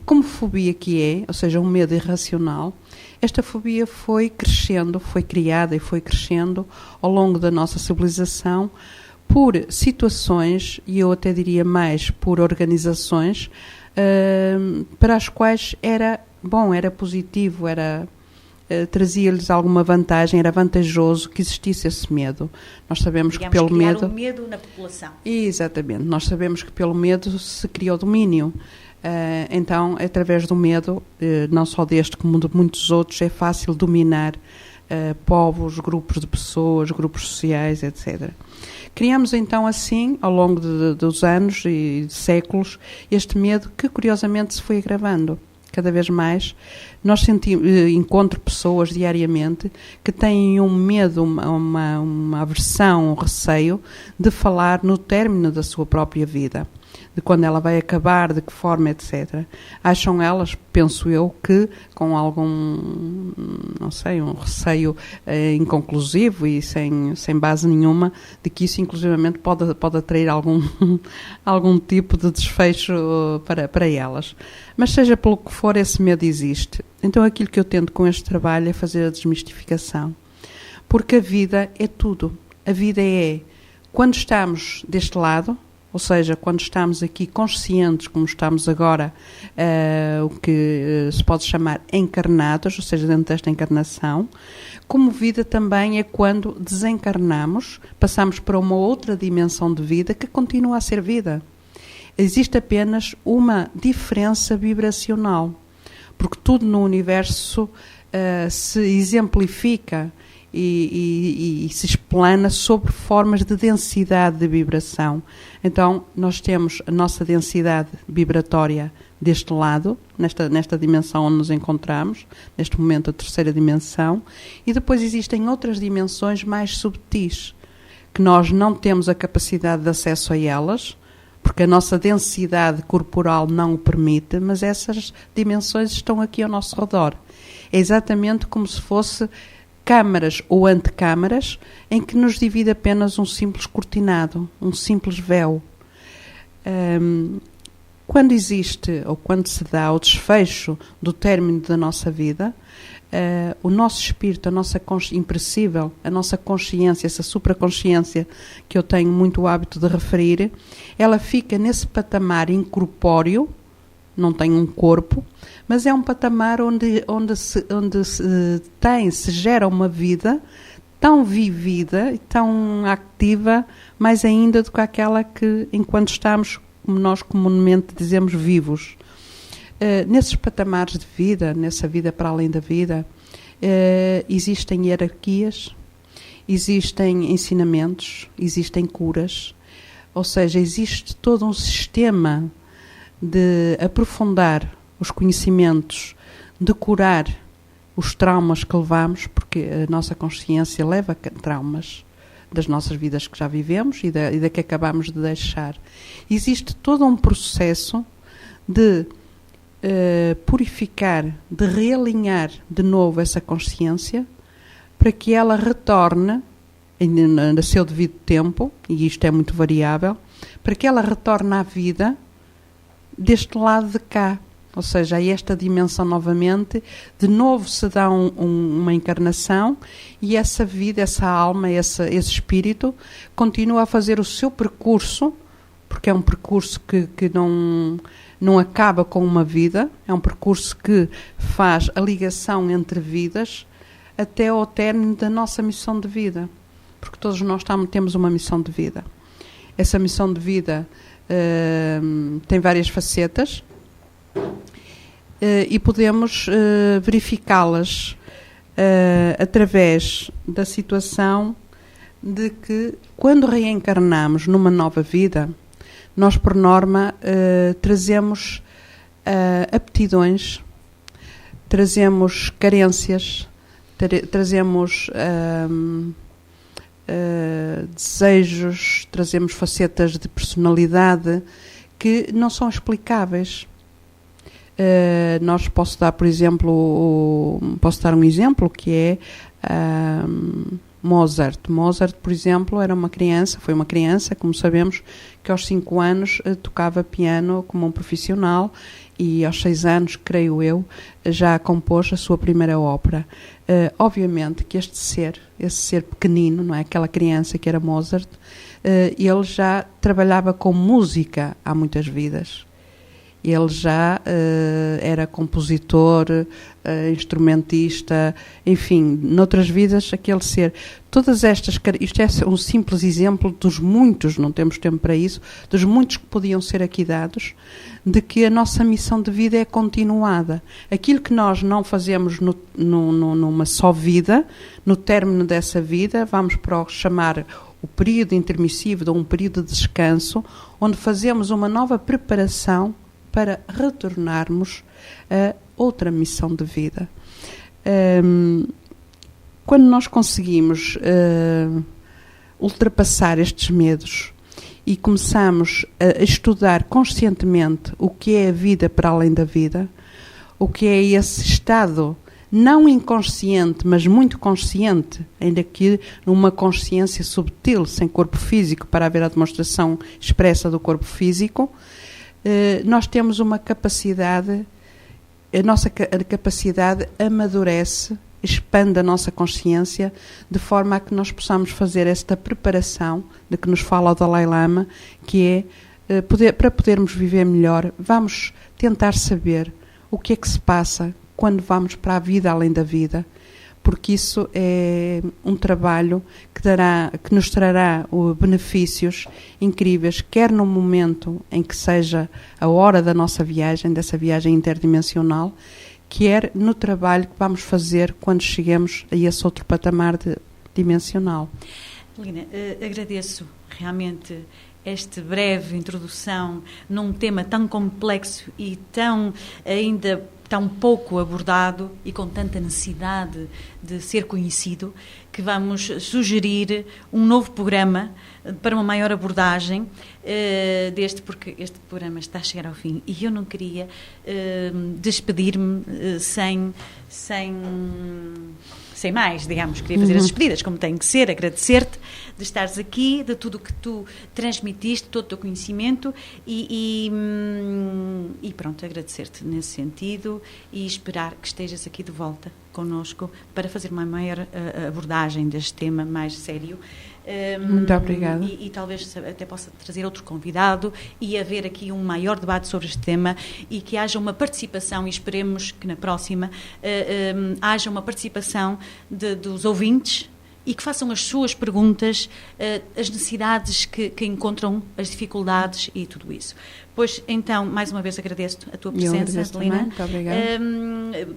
Como fobia que é, ou seja, um medo irracional, esta fobia foi crescendo, foi criada e foi crescendo ao longo da nossa civilização por situações, e eu até diria mais por organizações, para as quais era bom, era positivo, trazia-lhes alguma vantagem, era vantajoso que existisse esse medo. Nós sabemos que pelo medo... um medo na população. Exatamente. Nós sabemos que pelo medo se cria o domínio. Então, através do medo, não só deste como de muitos outros, é fácil dominar povos, grupos de pessoas, grupos sociais, etc. Criamos então assim, ao longo dos anos e de séculos, este medo que curiosamente se foi agravando. Cada vez mais nós encontro pessoas diariamente que têm um medo, uma aversão, um receio de falar no término da sua própria vida, de quando ela vai acabar, de que forma, etc. Acham elas, penso eu, que com algum, não sei, um receio inconclusivo e sem base nenhuma, de que isso inclusivamente pode atrair algum tipo de desfecho para elas. Mas seja pelo que for, esse medo existe. Então aquilo que eu tento com este trabalho é fazer a desmistificação. Porque a vida é tudo. A vida é, quando estamos deste lado, ou seja, quando estamos aqui conscientes, como estamos agora, o que se pode chamar encarnados, ou seja, dentro desta encarnação, como vida também é quando desencarnamos, passamos para uma outra dimensão de vida que continua a ser vida. Existe apenas uma diferença vibracional, porque tudo no universo se exemplifica e se explana sobre formas de densidade de vibração. Então, nós temos a nossa densidade vibratória deste lado, nesta dimensão onde nos encontramos, neste momento a terceira dimensão, e depois existem outras dimensões mais subtis, que nós não temos a capacidade de acesso a elas, porque a nossa densidade corporal não o permite, mas essas dimensões estão aqui ao nosso redor. É exatamente como se fosse câmaras ou antecâmaras em que nos divide apenas um simples cortinado, um simples véu. Quando existe ou quando se dá o desfecho do término da nossa vida, o nosso espírito, a nossa impressível, a nossa consciência, essa supraconsciência que eu tenho muito o hábito de referir, ela fica nesse patamar incorpóreo, não tem um corpo, mas é um patamar onde se gera uma vida tão vivida e tão ativa, mais ainda do que aquela que, enquanto estamos, como nós comumente dizemos, vivos. Nesses patamares de vida, nessa vida para além da vida, existem hierarquias, existem ensinamentos, existem curas, ou seja, existe todo um sistema de aprofundar os conhecimentos, de curar os traumas que levamos, porque a nossa consciência leva traumas das nossas vidas que já vivemos e da que acabamos de deixar. Existe todo um processo de purificar, de realinhar de novo essa consciência para que ela retorne a seu devido tempo, e isto é muito variável, para que ela retorne à vida deste lado de cá, ou seja, a esta dimensão novamente, de novo se dá uma encarnação e essa vida, essa alma, esse espírito continua a fazer o seu percurso, porque é um percurso que não acaba com uma vida, é um percurso que faz a ligação entre vidas até ao término da nossa missão de vida, porque todos nós temos uma missão de vida. Essa missão de vida tem várias facetas e podemos verificá-las através da situação de que, quando reencarnamos numa nova vida, nós, por norma, trazemos aptidões, trazemos carências, trazemos desejos, trazemos facetas de personalidade que não são explicáveis. Posso dar um exemplo que é Mozart. Mozart, por exemplo, foi uma criança, como sabemos, que aos 5 anos tocava piano como um profissional e aos 6 anos, creio eu, já compôs a sua primeira ópera. Obviamente que esse ser pequenino, não é? Aquela criança que era Mozart, ele já trabalhava com música há muitas vidas. Ele já era compositor, instrumentista, enfim, noutras vidas aquele ser. Todas estas, isto é um simples exemplo dos muitos, não temos tempo para isso, dos muitos que podiam ser aqui dados, de que a nossa missão de vida é continuada. Aquilo que nós não fazemos numa só vida, no término dessa vida, vamos para chamar o período intermissivo, de um período de descanso, onde fazemos uma nova preparação para retornarmos a outra missão de vida. Quando nós conseguimos ultrapassar estes medos e começamos a estudar conscientemente o que é a vida para além da vida, o que é esse estado não inconsciente, mas muito consciente, ainda que numa consciência subtil, sem corpo físico, para haver a demonstração expressa do corpo físico, nós temos uma capacidade, a nossa capacidade amadurece, expande a nossa consciência, de forma a que nós possamos fazer esta preparação de que nos fala o Dalai Lama, que é, para podermos viver melhor, vamos tentar saber o que é que se passa quando vamos para a vida além da vida, porque isso é um trabalho que nos trará benefícios incríveis, quer no momento em que seja a hora da nossa viagem, dessa viagem interdimensional, quer no trabalho que vamos fazer quando chegamos a esse outro patamar dimensional. Lina, agradeço realmente esta breve introdução num tema tão complexo e ainda tão pouco abordado e com tanta necessidade de ser conhecido, que vamos sugerir um novo programa para uma maior abordagem porque este programa está a chegar ao fim e eu não queria despedir-me sem mais, digamos, queria fazer as despedidas como tem que ser, agradecer-te de estares aqui, de tudo o que tu transmitiste, todo o teu conhecimento e pronto, agradecer-te nesse sentido e esperar que estejas aqui de volta connosco para fazer uma maior abordagem deste tema mais sério. Muito obrigada. E talvez até possa trazer outro convidado e haver aqui um maior debate sobre este tema e que haja uma participação, e esperemos que na próxima haja uma participação dos ouvintes e que façam as suas perguntas, as necessidades que encontram, as dificuldades e tudo isso. Pois, então, mais uma vez agradeço a tua presença, Adelina. Muito obrigada.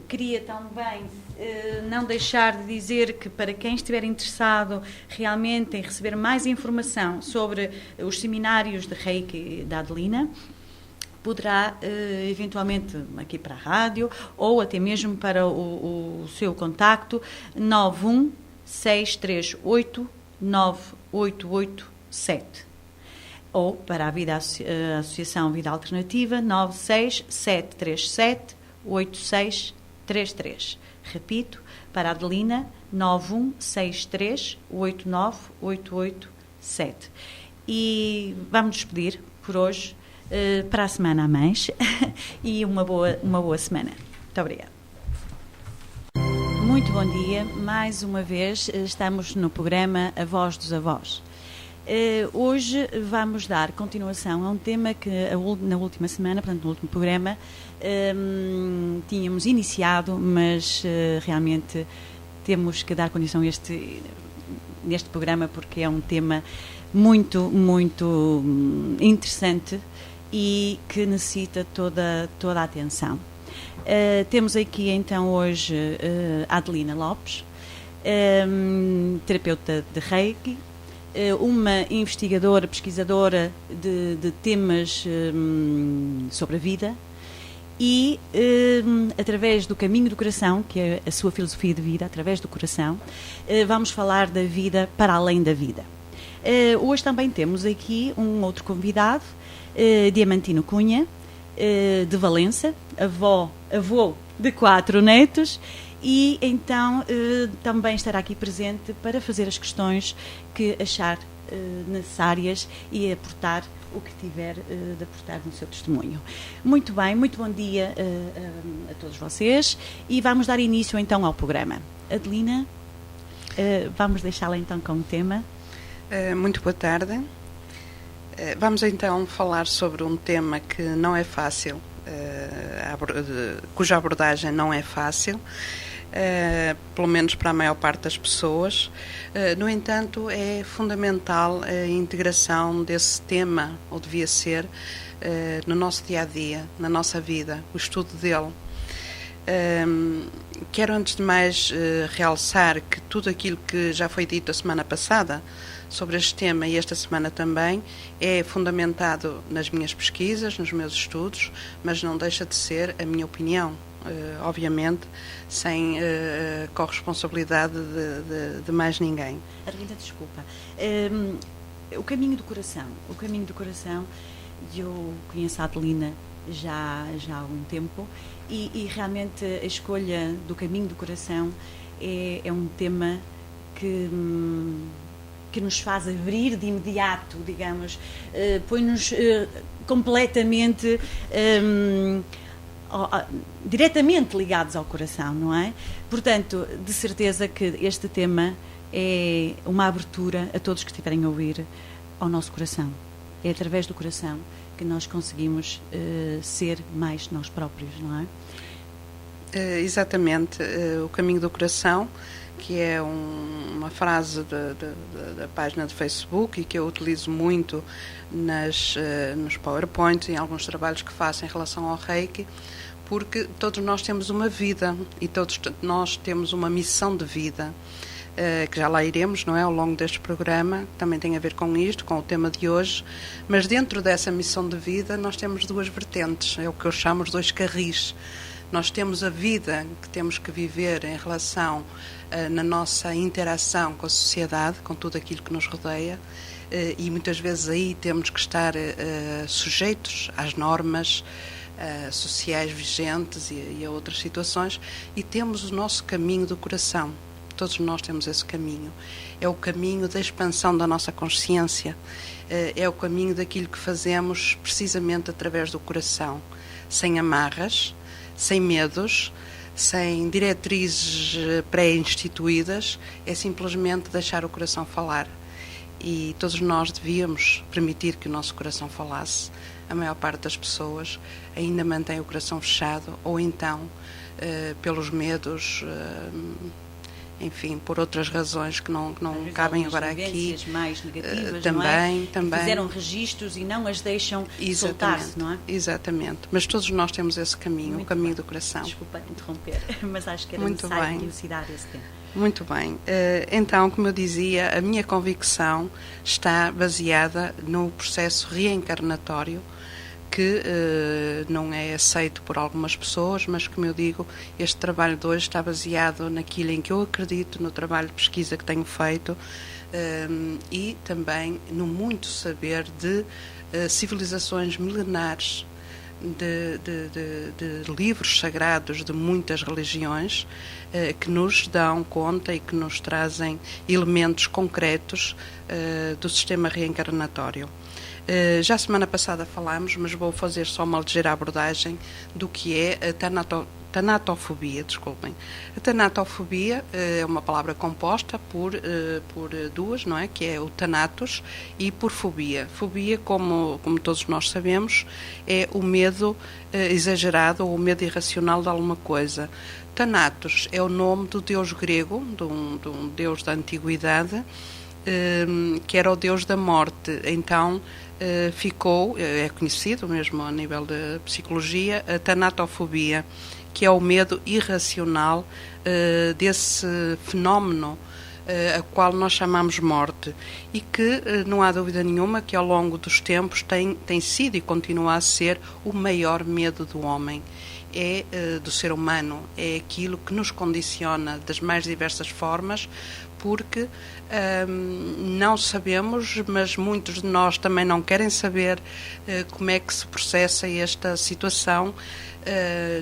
Queria também não deixar de dizer que, para quem estiver interessado realmente em receber mais informação sobre os seminários de Reiki da Adelina, poderá eventualmente aqui para a rádio ou até mesmo para o seu contacto 916389887 ou para a Associação Vida Alternativa 967378633. Repito, para a Adelina 916389887. E vamos despedir por hoje, para a semana a mais e uma boa semana. Muito obrigada. Muito bom dia, mais uma vez estamos no programa A Voz dos Avós. Hoje vamos dar continuação a um tema que na última semana, portanto no último programa, tínhamos iniciado, mas realmente temos que dar condição a neste programa porque é um tema muito, muito interessante e que necessita toda a atenção. Temos aqui então hoje a Adelina Lopes, terapeuta de Reiki, uma investigadora, pesquisadora de temas sobre a vida e através do Caminho do Coração, que é a sua filosofia de vida, através do coração, vamos falar da vida para além da vida. Hoje também temos aqui um outro convidado, Diamantino Cunha, de Valença, avô de 4 netos, e então também estará aqui presente para fazer as questões que achar necessárias e aportar o que tiver de aportar no seu testemunho. Muito bem, muito bom dia a todos vocês e vamos dar início então ao programa. Adelina, vamos deixá-la então com o tema. Muito boa tarde. Vamos então falar sobre um tema que não é fácil, cuja abordagem não é fácil, pelo menos para a maior parte das pessoas. No entanto, é fundamental a integração desse tema, ou devia ser, no nosso dia-a-dia, na nossa vida, o estudo dele. Quero antes de mais realçar que tudo aquilo que já foi dito a semana passada sobre este tema e esta semana também é fundamentado nas minhas pesquisas, nos meus estudos, mas não deixa de ser a minha opinião, obviamente, sem corresponsabilidade de mais ninguém. Adelina, desculpa. O Caminho do Coração, eu conheço a Adelina já há algum tempo e realmente a escolha do Caminho do Coração é um tema que nos faz abrir de imediato, digamos, põe-nos completamente, diretamente ligados ao coração, não é? Portanto, de certeza que este tema é uma abertura a todos que estiverem a ouvir ao nosso coração. É através do coração que nós conseguimos ser mais nós próprios, não é? Exatamente, o Caminho do Coração, que é uma frase da página de Facebook e que eu utilizo muito nos PowerPoints e em alguns trabalhos que faço em relação ao Reiki, porque todos nós temos uma vida e todos nós temos uma missão de vida, que já lá iremos, não é, ao longo deste programa, também tem a ver com isto, com o tema de hoje, mas dentro dessa missão de vida nós temos 2 vertentes, é o que eu chamo os 2 carris. Nós temos a vida que temos que viver em relação na nossa interação com a sociedade, com tudo aquilo que nos rodeia, e muitas vezes aí temos que estar sujeitos às normas sociais vigentes e a outras situações, e temos o nosso caminho do coração. Todos nós temos esse caminho. É o caminho da expansão da nossa consciência, é o caminho daquilo que fazemos precisamente através do coração, sem amarras, sem medos, sem diretrizes pré-instituídas, é simplesmente deixar o coração falar. E todos nós devíamos permitir que o nosso coração falasse. A maior parte das pessoas ainda mantém o coração fechado, ou então, pelos medos, enfim, por outras razões que não cabem agora aqui. Mais negativas, também. Fizeram registros e não as deixam soltar-se, não é? Exatamente. Mas todos nós temos esse caminho, o caminho do coração. Desculpa interromper, mas acho que era necessário elucidar esse tema. Muito bem. Então, como eu dizia, a minha convicção está baseada no processo reencarnatório, que não é aceito por algumas pessoas, mas, como eu digo, este trabalho de hoje está baseado naquilo em que eu acredito, no trabalho de pesquisa que tenho feito e também no muito saber de civilizações milenares, de livros sagrados de muitas religiões que nos dão conta e que nos trazem elementos concretos do sistema reencarnatório. Já a semana passada falámos, mas vou fazer só uma ligeira abordagem do que é a tanatofobia, desculpem. A tanatofobia é uma palavra composta por duas, não é? Que é o thanatos e por fobia. Fobia, como todos nós sabemos, é o medo exagerado ou o medo irracional de alguma coisa. Thanatos é o nome do deus grego, de um deus da antiguidade, que era o deus da morte. Então, ficou, é conhecido mesmo a nível de psicologia, a tanatofobia, que é o medo irracional desse fenómeno a qual nós chamamos morte, e que não há dúvida nenhuma que ao longo dos tempos tem sido e continua a ser o maior medo do homem. É do ser humano, é aquilo que nos condiciona das mais diversas formas, porque não sabemos, mas muitos de nós também não querem saber como é que se processa esta situação,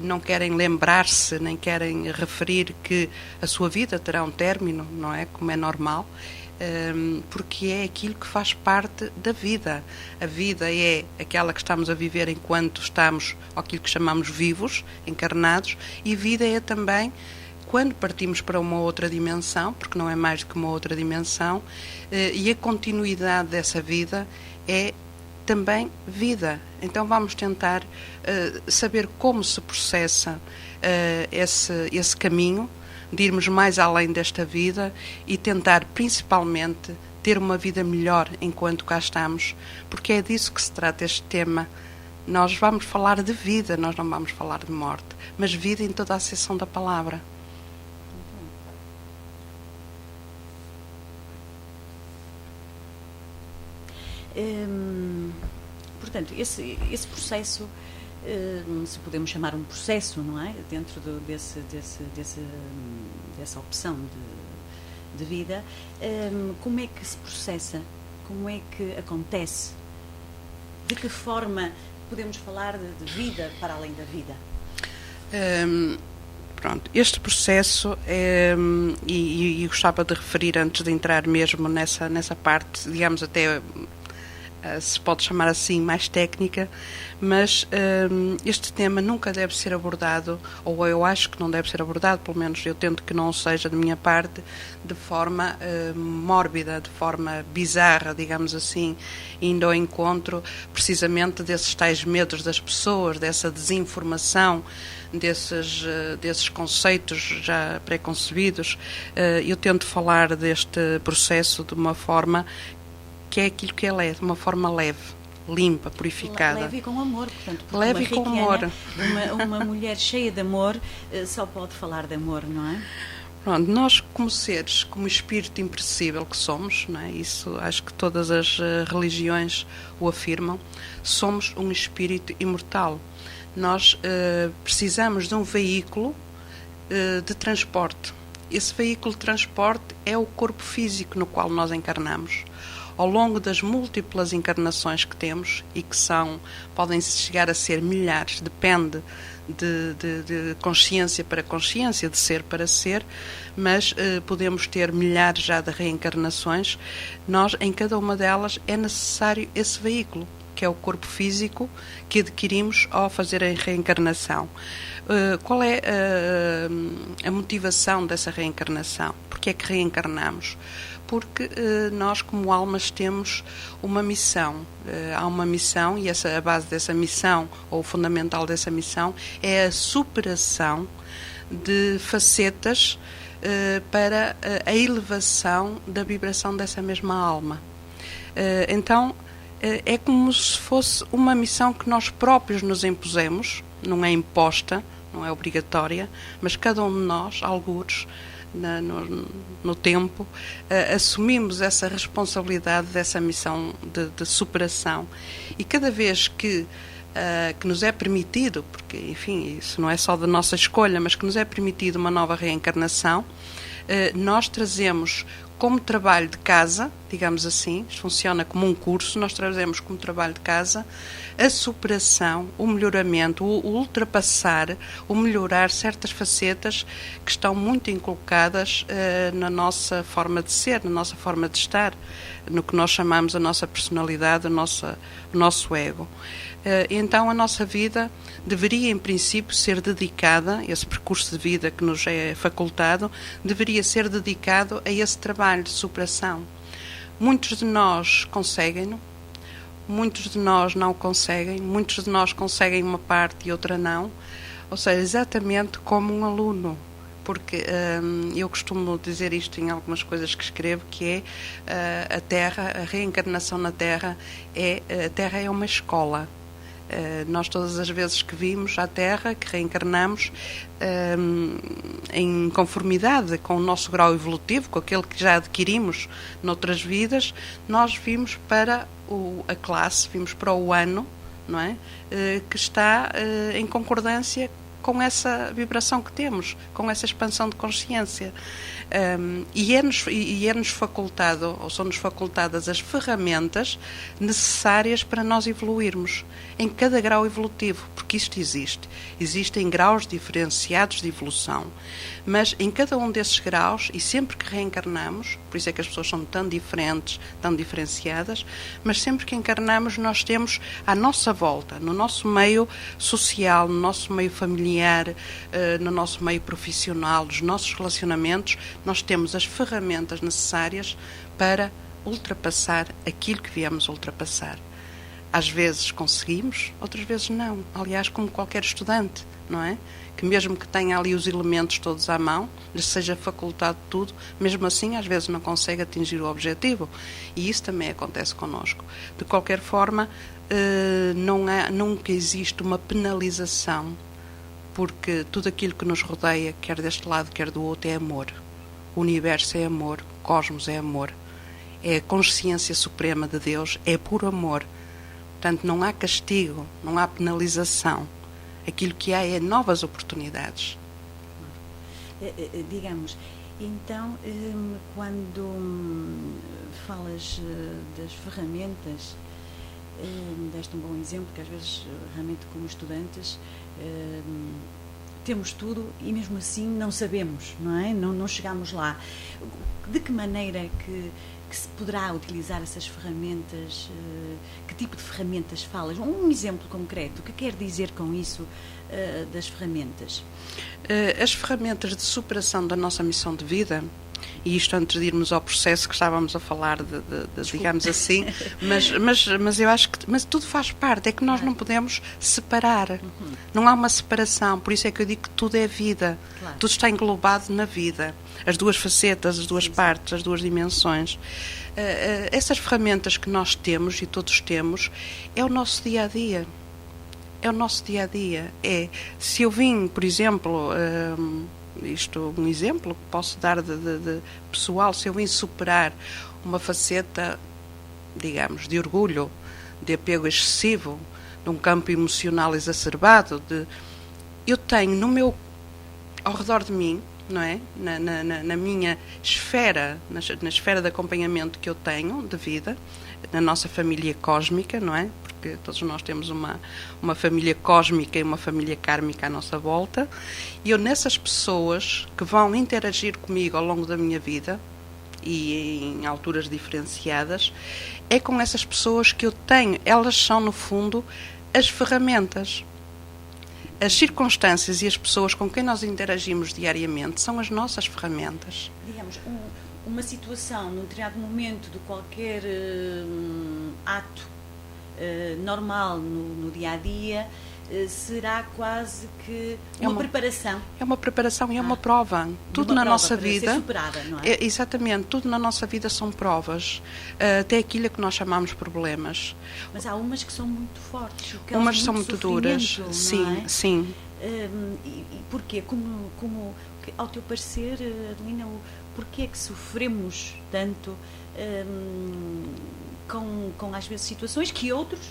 não querem lembrar-se, nem querem referir que a sua vida terá um término, não é? Como é normal, porque é aquilo que faz parte da vida. A vida é aquela que estamos a viver enquanto estamos, ou aquilo que chamamos vivos, encarnados, e vida é também quando partimos para uma outra dimensão, porque não é mais do que uma outra dimensão, e a continuidade dessa vida é também vida. Então vamos tentar saber como se processa esse caminho, de irmos mais além desta vida e tentar principalmente ter uma vida melhor enquanto cá estamos, porque é disso que se trata este tema. Nós vamos falar de vida, nós não vamos falar de morte, mas vida em toda a acessão da palavra. Portanto, esse processo, se podemos chamar um processo, não é? Dentro dessa opção de vida, como é que se processa? Como é que acontece? De que forma podemos falar de vida para além da vida? Pronto, este processo, e gostava de referir antes de entrar mesmo nessa parte, digamos até se pode chamar assim, mais técnica, mas este tema nunca deve ser abordado, ou eu acho que não deve ser abordado, pelo menos eu tento que não seja da minha parte, de forma mórbida, de forma bizarra, digamos assim, indo ao encontro precisamente desses tais medos das pessoas, dessa desinformação, desses conceitos já pré-concebidos. Eu tento falar deste processo de uma forma que é aquilo que ele é, de uma forma leve, limpa, purificada. Leve e com amor, portanto. Leve e com amor. Uma mulher cheia de amor só pode falar de amor, não é? Pronto, nós como seres, como espírito imperecível que somos, não é? Isso acho que todas as religiões o afirmam, somos um espírito imortal. Nós precisamos de um veículo de transporte. Esse veículo de transporte é o corpo físico no qual nós encarnamos. Ao longo das múltiplas encarnações que temos, e que podem chegar a ser milhares, depende de consciência para consciência, de ser para ser, mas podemos ter milhares já de reencarnações. Nós, em cada uma delas, é necessário esse veículo, que é o corpo físico que adquirimos ao fazer a reencarnação. Qual é a motivação dessa reencarnação? Porque é que reencarnamos? Porque nós, como almas, temos uma missão. Há uma missão, e a base dessa missão, ou o fundamental dessa missão, é a superação de facetas para a elevação da vibração dessa mesma alma. Então, é como se fosse uma missão que nós próprios nos impusemos, não é imposta, não é obrigatória, mas cada um de nós, algures, no tempo, assumimos essa responsabilidade dessa missão de superação. E cada vez que nos é permitido, porque, enfim, isso não é só da nossa escolha, mas que nos é permitido uma nova reencarnação, nós trazemos como trabalho de casa, digamos assim, isto funciona como um curso, nós trazemos como trabalho de casa a superação, o melhoramento, o ultrapassar, o melhorar certas facetas que estão muito inculcadas na nossa forma de ser, na nossa forma de estar, no que nós chamamos a nossa personalidade, o nosso ego. Então a nossa vida deveria, em princípio, ser dedicada, esse percurso de vida que nos é facultado, deveria ser dedicado a esse trabalho de superação. Muitos de nós conseguem-no, muitos de nós não conseguem, muitos de nós conseguem uma parte e outra não, ou seja, exatamente como um aluno. Porque eu costumo dizer isto em algumas coisas que escrevo, que é a Terra, a reencarnação na Terra, a Terra é uma escola. Nós todas as vezes que vimos a Terra, que reencarnamos em conformidade com o nosso grau evolutivo, com aquele que já adquirimos noutras vidas, nós vimos para a classe, vimos para o ano, não é? Que está em concordância com essa vibração que temos, com essa expansão de consciência. E é-nos facultado, ou são-nos facultadas as ferramentas necessárias para nós evoluirmos em cada grau evolutivo, porque isto existe. Existem graus diferenciados de evolução, mas em cada um desses graus, e sempre que reencarnamos, por isso é que as pessoas são tão diferentes, tão diferenciadas, mas sempre que encarnamos nós temos à nossa volta, no nosso meio social, no nosso meio familiar, no nosso meio profissional, nos nossos relacionamentos, nós temos as ferramentas necessárias para ultrapassar aquilo que viemos ultrapassar. Às vezes conseguimos, outras vezes não. Aliás, como qualquer estudante, não é? Que mesmo que tenha ali os elementos todos à mão, lhe seja facultado tudo, mesmo assim às vezes não consegue atingir o objetivo. E isso também acontece connosco. De qualquer forma, nunca existe uma penalização, porque tudo aquilo que nos rodeia, quer deste lado, quer do outro, é amor. O universo é amor, o cosmos é amor. É a consciência suprema de Deus, é puro amor. Portanto, não há castigo, não há penalização. Aquilo que há é novas oportunidades. Digamos, então, quando falas das ferramentas, deste um bom exemplo, que às vezes, realmente, como estudantes, temos tudo e mesmo assim não sabemos, não é? Não chegamos lá. De que maneira que se poderá utilizar essas ferramentas? Que tipo de ferramentas falas? Um exemplo concreto, o que quer dizer com isso das ferramentas? As ferramentas de superação da nossa missão de vida, e isto antes de irmos ao processo que estávamos a falar, digamos assim, mas eu acho que tudo faz parte, é que nós não podemos separar, não há uma separação, por isso é que eu digo que tudo é vida, tudo está englobado na vida, as duas facetas, as duas partes, as duas dimensões. Essas ferramentas que nós temos e todos temos, é o nosso dia-a-dia. É o nosso dia-a-dia. Se eu vim, por exemplo, um exemplo que posso dar de pessoal, se eu vim superar uma faceta, digamos, de orgulho, de apego excessivo, de um campo emocional exacerbado, eu tenho ao redor de mim, não é? Na minha esfera, na esfera de acompanhamento que eu tenho de vida, na nossa família cósmica, não é? Porque todos nós temos uma família cósmica e uma família kármica à nossa volta, e eu nessas pessoas que vão interagir comigo ao longo da minha vida, e em alturas diferenciadas, é com essas pessoas que eu tenho. Elas são, no fundo, as ferramentas. As circunstâncias e as pessoas com quem nós interagimos diariamente são as nossas ferramentas. Digamos, uma situação, num determinado momento de qualquer ato normal no dia-a-dia, será quase que uma preparação. É uma preparação e é uma prova. Tudo na nossa vida. Ser superada, não é? Exatamente, tudo na nossa vida são provas. Até aquilo que nós chamamos problemas. Mas há umas que são muito fortes. Umas são muito duras. Sim, é? sim. E porquê? Como, ao teu parecer, Adelina, porquê é que sofremos tanto com às vezes situações que outros,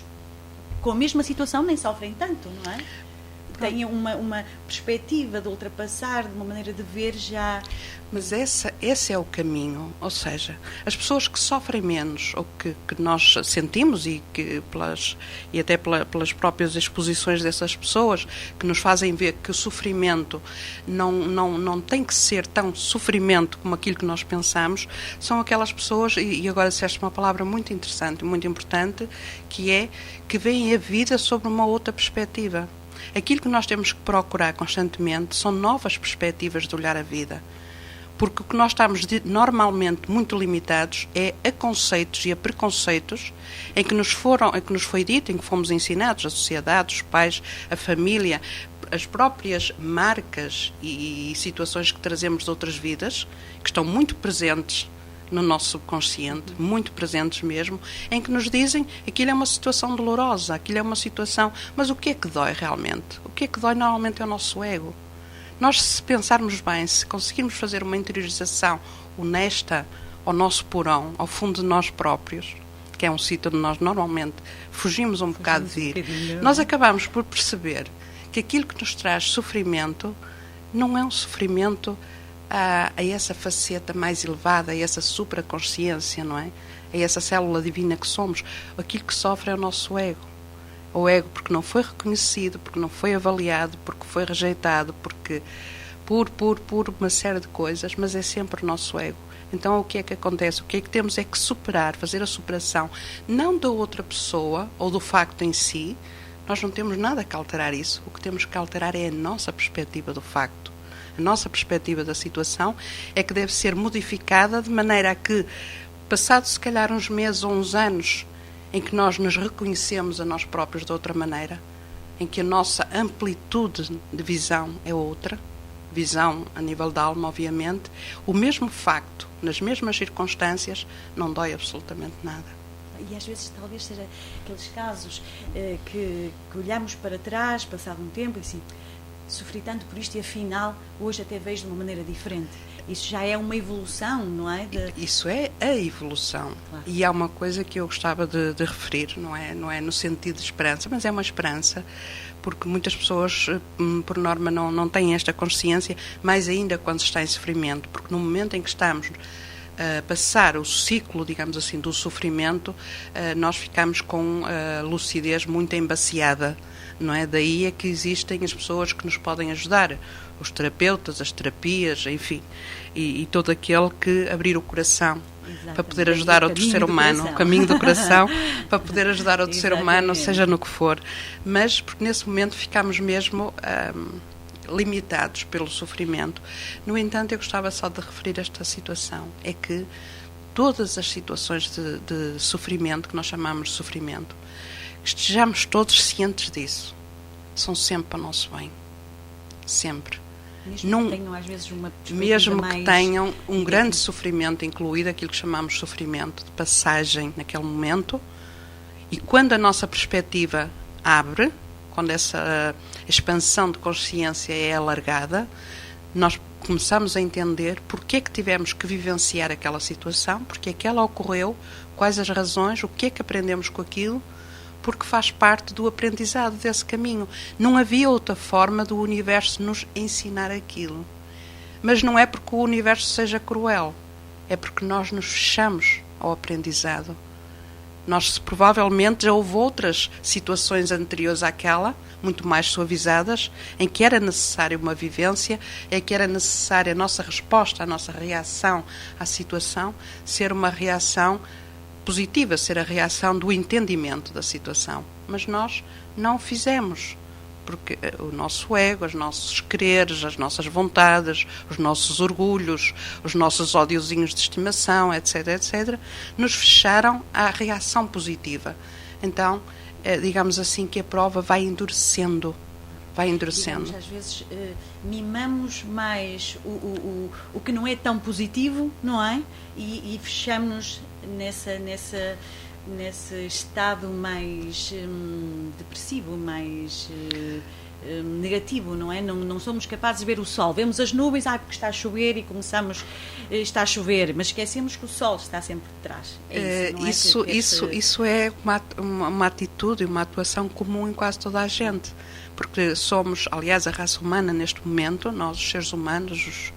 com a mesma situação, nem sofrem tanto, não é? Têm uma perspectiva de ultrapassar, de uma maneira de ver já... Mas esse é o caminho, ou seja, as pessoas que sofrem menos, ou que nós sentimos e até pelas próprias exposições dessas pessoas, que nos fazem ver que o sofrimento não tem que ser tão sofrimento como aquilo que nós pensamos, são aquelas pessoas, e agora disseste uma palavra muito interessante, muito importante, que é que veem a vida sobre uma outra perspectiva. Aquilo que nós temos que procurar constantemente são novas perspectivas de olhar a vida. Porque o que nós estamos normalmente muito limitados é a conceitos e a preconceitos em que nos foi dito, em que fomos ensinados, a sociedade, os pais, a família, as próprias marcas e situações que trazemos de outras vidas, que estão muito presentes no nosso subconsciente, muito presentes mesmo, em que nos dizem que aquilo é uma situação dolorosa, aquilo é uma situação... Mas o que é que dói realmente? O que é que dói normalmente é o nosso ego. Nós, se pensarmos bem, se conseguirmos fazer uma interiorização honesta ao nosso porão, ao fundo de nós próprios, que é um sítio onde nós normalmente fugimos um bocado de ir, nós acabamos por perceber que aquilo que nos traz sofrimento não é um sofrimento a essa faceta mais elevada, a essa supraconsciência, não é? A essa célula divina que somos. Aquilo que sofre é o nosso ego. O ego porque não foi reconhecido, porque não foi avaliado, porque foi rejeitado, porque por uma série de coisas, mas é sempre o nosso ego. Então o que é que acontece? O que é que temos é que superar, fazer a superação, não da outra pessoa ou do facto em si. Nós não temos nada que alterar isso. O que temos que alterar é a nossa perspectiva do facto. A nossa perspectiva da situação é que deve ser modificada de maneira a que, passado se calhar uns meses ou uns anos, em que nós nos reconhecemos a nós próprios de outra maneira, em que a nossa amplitude de visão é outra, visão a nível da alma, obviamente, o mesmo facto, nas mesmas circunstâncias, não dói absolutamente nada. E às vezes talvez seja aqueles casos que olhamos para trás, passado um tempo, e assim, sofri tanto por isto e afinal hoje até vejo de uma maneira diferente. Isso já é uma evolução, não é? Isso é a evolução. Claro. E há uma coisa que eu gostava de referir, não é no sentido de esperança, mas é uma esperança, porque muitas pessoas, por norma, não têm esta consciência, mais ainda quando se está em sofrimento, porque no momento em que estamos a passar o ciclo, digamos assim, do sofrimento, nós ficamos com a lucidez muito embaciada. Não é? Daí é que existem as pessoas que nos podem ajudar, os terapeutas, as terapias, enfim, e todo aquele que abrir o coração. Exatamente. Para poder ajudar outro ser humano, o caminho do coração, para poder ajudar outro ser humano, seja no que for. Mas porque nesse momento ficamos mesmo limitados pelo sofrimento. No entanto, eu gostava só de referir esta situação, é que todas as situações de sofrimento, que nós chamamos de sofrimento, estejamos todos cientes disso, são sempre para o nosso bem, sempre. Mesmo que tenham às vezes uma mesmo que tenham um grande sofrimento incluído, aquilo que chamamos de sofrimento de passagem naquele momento, e quando a nossa perspectiva abre, quando essa expansão de consciência é alargada, nós começamos a entender porque é que tivemos que vivenciar aquela situação, porque é que ela ocorreu, quais as razões, o que é que aprendemos com aquilo, porque faz parte do aprendizado desse caminho. Não havia outra forma do universo nos ensinar aquilo. Mas não é porque o universo seja cruel, é porque nós nos fechamos ao aprendizado. Provavelmente já houve outras situações anteriores àquela, muito mais suavizadas, em que era necessária uma vivência, em que era necessária a nossa resposta, a nossa reação à situação, ser uma reação positiva, ser a reação do entendimento da situação. Mas nós não o fizemos, porque o nosso ego, os nossos quereres, as nossas vontades, os nossos orgulhos, os nossos ódiozinhos de estimação, etc., etc., nos fecharam à reação positiva. Então, digamos assim que a prova vai endurecendo. Digamos, às vezes mimamos mais o que não é tão positivo, não é? E fechamos-nos nesse estado mais depressivo, mais negativo, não é? Não somos capazes de ver o sol. Vemos as nuvens, porque está a chover e começamos, está a chover, mas esquecemos que o sol está sempre por trás. Isso é uma atitude, uma atuação comum em quase toda a gente, porque somos, aliás, a raça humana neste momento, nós os seres humanos,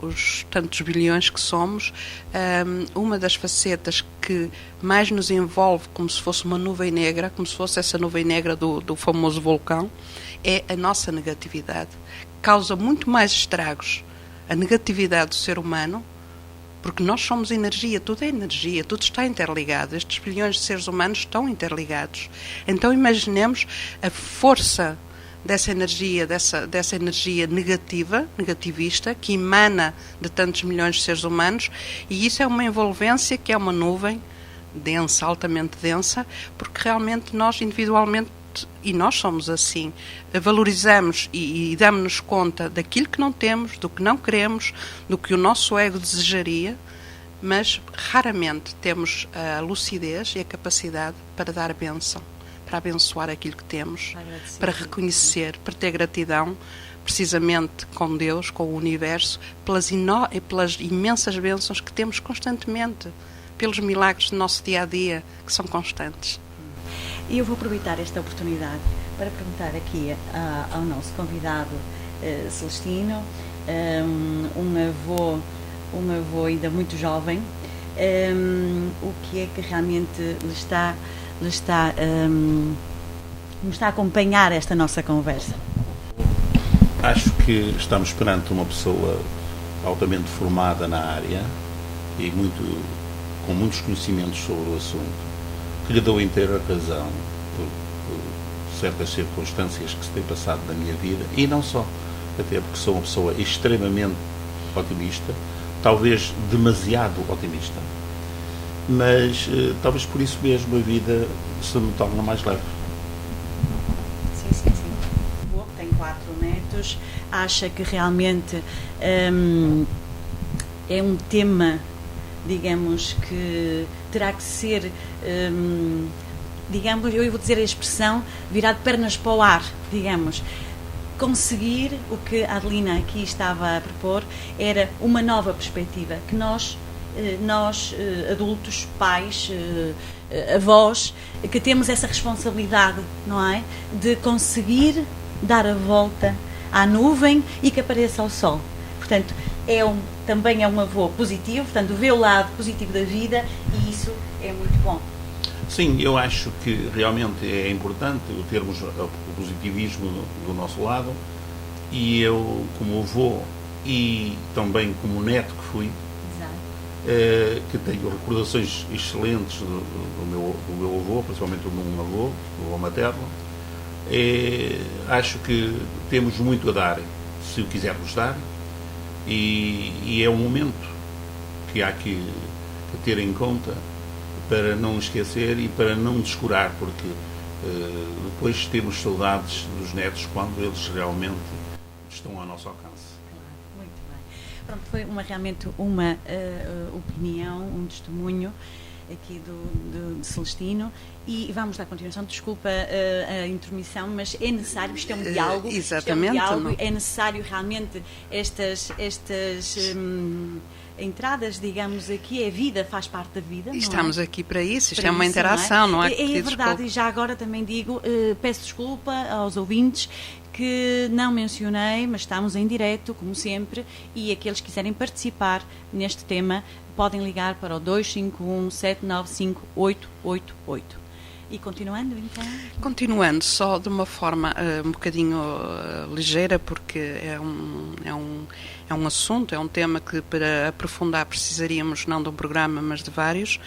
os tantos bilhões que somos, uma das facetas que mais nos envolve como se fosse uma nuvem negra, como se fosse essa nuvem negra do famoso vulcão, é a nossa negatividade. Causa muito mais estragos a negatividade do ser humano, porque nós somos energia, tudo é energia, tudo está interligado. Estes bilhões de seres humanos estão interligados. Então imaginemos a força dessa energia negativista, que emana de tantos milhões de seres humanos, e isso é uma envolvência que é uma nuvem densa, altamente densa, porque realmente nós individualmente, e nós somos assim, valorizamos e damos-nos conta daquilo que não temos, do que não queremos, do que o nosso ego desejaria, mas raramente temos a lucidez e a capacidade para dar bênção, para abençoar aquilo que temos, para reconhecer, para ter gratidão, precisamente com Deus, com o universo, pelas imensas bênçãos que temos constantemente, pelos milagres do nosso dia-a-dia, que são constantes. E eu vou aproveitar esta oportunidade para perguntar aqui ao nosso convidado Celestino, um avô ainda muito jovem, o que é que realmente lhe está a acompanhar esta nossa conversa? Acho que estamos perante uma pessoa altamente formada na área e com muitos conhecimentos sobre o assunto, que lhe dou inteira razão por certas circunstâncias que se têm passado na minha vida, e não só, até porque sou uma pessoa extremamente otimista, talvez demasiado otimista, mas talvez por isso mesmo a vida se me torna mais leve. Sim. Tem 4 netos, acha que realmente é um tema, digamos, que terá que ser, digamos, eu vou dizer a expressão, virar de pernas para o ar, digamos. Conseguir o que a Adelina aqui estava a propor era uma nova perspectiva, que nós adultos, pais, avós, que temos essa responsabilidade, não é? De conseguir dar a volta à nuvem e que apareça o sol. Portanto, também é um avô positivo, portanto, vê o lado positivo da vida, e isso é muito bom. Sim, eu acho que realmente é importante termos o positivismo do nosso lado, e eu, como avô e também como neto que fui, que tenho recordações excelentes do meu avô, principalmente do meu avô materno, acho que temos muito a dar, se o quisermos dar, e é um momento que há que ter em conta para não esquecer e para não descurar, porque depois temos saudades dos netos quando eles realmente estão ao nosso alcance. Muito bem. Pronto, foi realmente uma opinião, um testemunho aqui do Celestino, E vamos dar continuação, desculpa a intermissão, mas é necessário, isto é um diálogo, exatamente, é necessário realmente estas entradas, digamos, aqui é vida, faz parte da vida. Estamos aqui para isso, isto para é uma interação, não é? É verdade, e já agora também digo, peço desculpa aos ouvintes que não mencionei, mas estamos em direto, como sempre, e aqueles que quiserem participar neste tema podem ligar para o 251 795 888. E continuando, então? Continuando, só de uma forma um bocadinho ligeira, porque é um assunto, é um tema que para aprofundar precisaríamos não de um programa, mas de vários,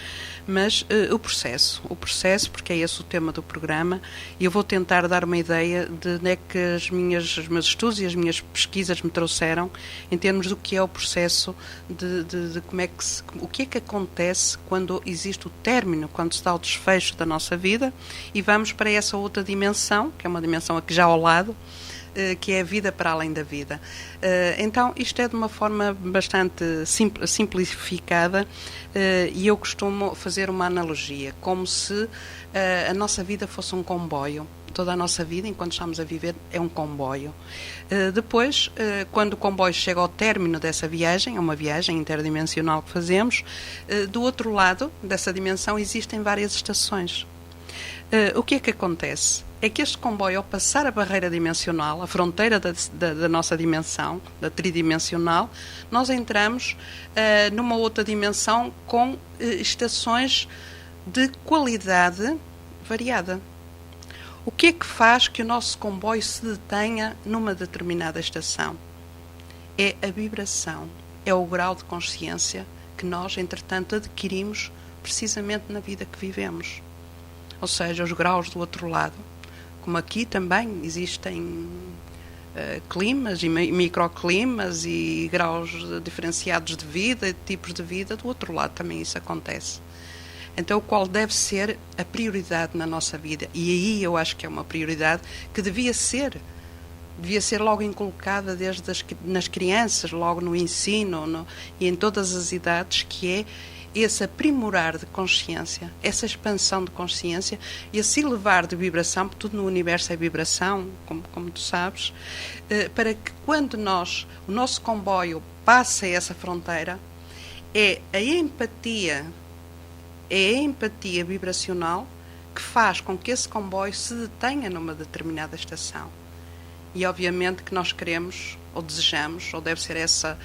mas o processo, porque é esse o tema do programa, e eu vou tentar dar uma ideia de onde é que os meus estudos e as minhas pesquisas me trouxeram em termos do que é o processo de como é que o que é que acontece quando existe o término, quando se dá o desfecho da nossa vida, e vamos para essa outra dimensão, que é uma dimensão aqui já ao lado, que é a vida para além da vida. Então, isto é de uma forma bastante simplificada, e eu costumo fazer uma analogia, como se a nossa vida fosse um comboio. Toda a nossa vida, enquanto estamos a viver, é um comboio. Depois, quando o comboio chega ao término dessa viagem, é uma viagem interdimensional que fazemos, do outro lado dessa dimensão existem várias estações. O que é que acontece? É que este comboio, ao passar a barreira dimensional, a fronteira da nossa dimensão, da tridimensional, nós entramos numa outra dimensão com estações de qualidade variada. O que é que faz que o nosso comboio se detenha numa determinada estação? É a vibração, é o grau de consciência que nós, entretanto, adquirimos precisamente na vida que vivemos. Ou seja, os graus do outro lado. Como aqui também existem climas e microclimas e graus diferenciados de vida e tipos de vida, do outro lado também isso acontece. Então, qual deve ser a prioridade na nossa vida? E aí eu acho que é uma prioridade que devia ser logo inculcada nas crianças, logo no ensino e em todas as idades, que é esse aprimorar de consciência, essa expansão de consciência e esse elevar de vibração, porque tudo no universo é vibração, como tu sabes, para que quando o nosso comboio passa essa fronteira, é a empatia vibracional que faz com que esse comboio se detenha numa determinada estação. E obviamente que nós queremos, ou desejamos, ou deve ser essa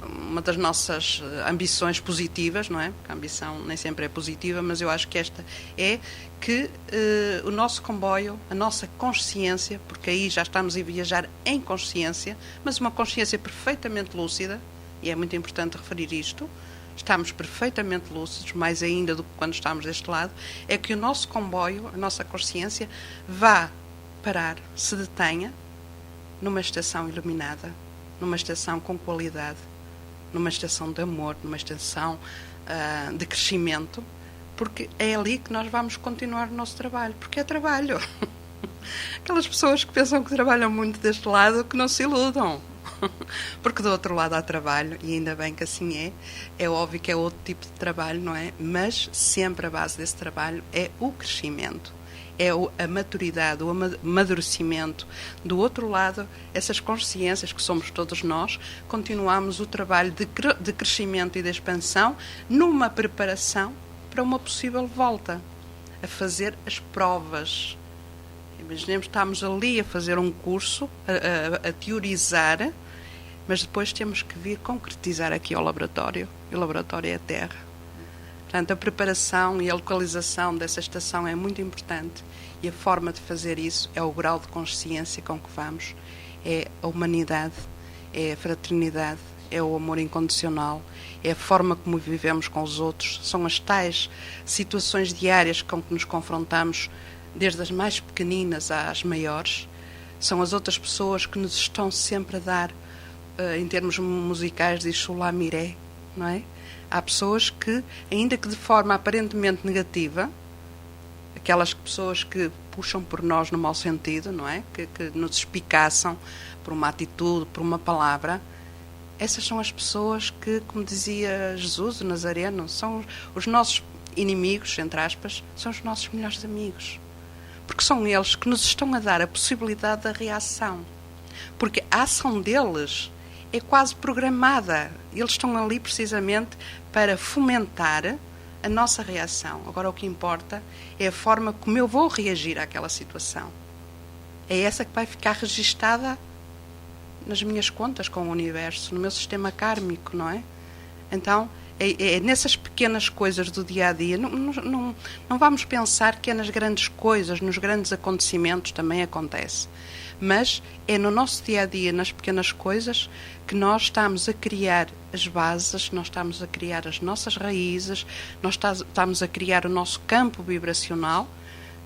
uma das nossas ambições positivas, não é? Porque a ambição nem sempre é positiva, mas eu acho que esta é que o nosso comboio, a nossa consciência, porque aí já estamos a viajar em consciência, mas uma consciência perfeitamente lúcida, e é muito importante referir isto, estamos perfeitamente lúcidos, mais ainda do que quando estamos deste lado, é que o nosso comboio, a nossa consciência, vá parar, se detenha numa estação iluminada, numa estação com qualidade, numa estação de amor, numa estação de crescimento, porque é ali que nós vamos continuar o nosso trabalho, porque é trabalho. Aquelas pessoas que pensam que trabalham muito deste lado, que não se iludam, porque do outro lado há trabalho, e ainda bem que assim é óbvio que é outro tipo de trabalho, não é? Mas sempre a base desse trabalho é o crescimento, é a maturidade, o amadurecimento. Do outro lado, essas consciências que somos todos nós, continuamos o trabalho de crescimento e de expansão numa preparação para uma possível volta, a fazer as provas. Imaginemos que estamos ali a fazer um curso, a teorizar, mas depois temos que vir concretizar aqui ao laboratório, e o laboratório é a Terra. Portanto, a preparação e a localização dessa estação é muito importante, e a forma de fazer isso é o grau de consciência com que vamos, é a humanidade, é a fraternidade, é o amor incondicional, é a forma como vivemos com os outros, são as tais situações diárias com que nos confrontamos, desde as mais pequeninas às maiores, são as outras pessoas que nos estão sempre a dar, em termos musicais, diz Solá Miré, não é? Há pessoas que, ainda que de forma aparentemente negativa, aquelas pessoas que puxam por nós no mau sentido, não é? Que nos espicaçam por uma atitude, por uma palavra, essas são as pessoas que, como dizia Jesus, o Nazareno, são os nossos inimigos, entre aspas, são os nossos melhores amigos. Porque são eles que nos estão a dar a possibilidade da reação. Porque a ação deles é quase programada. Eles estão ali precisamente para fomentar a nossa reação. Agora, o que importa é a forma como eu vou reagir àquela situação. É essa que vai ficar registada nas minhas contas com o universo, no meu sistema kármico, não é? Então, é nessas pequenas coisas do dia-a-dia. Não vamos pensar que é nas grandes coisas, nos grandes acontecimentos também acontece. Mas é no nosso dia-a-dia, nas pequenas coisas, que nós estamos a criar as bases, nós estamos a criar as nossas raízes, nós estamos a criar o nosso campo vibracional,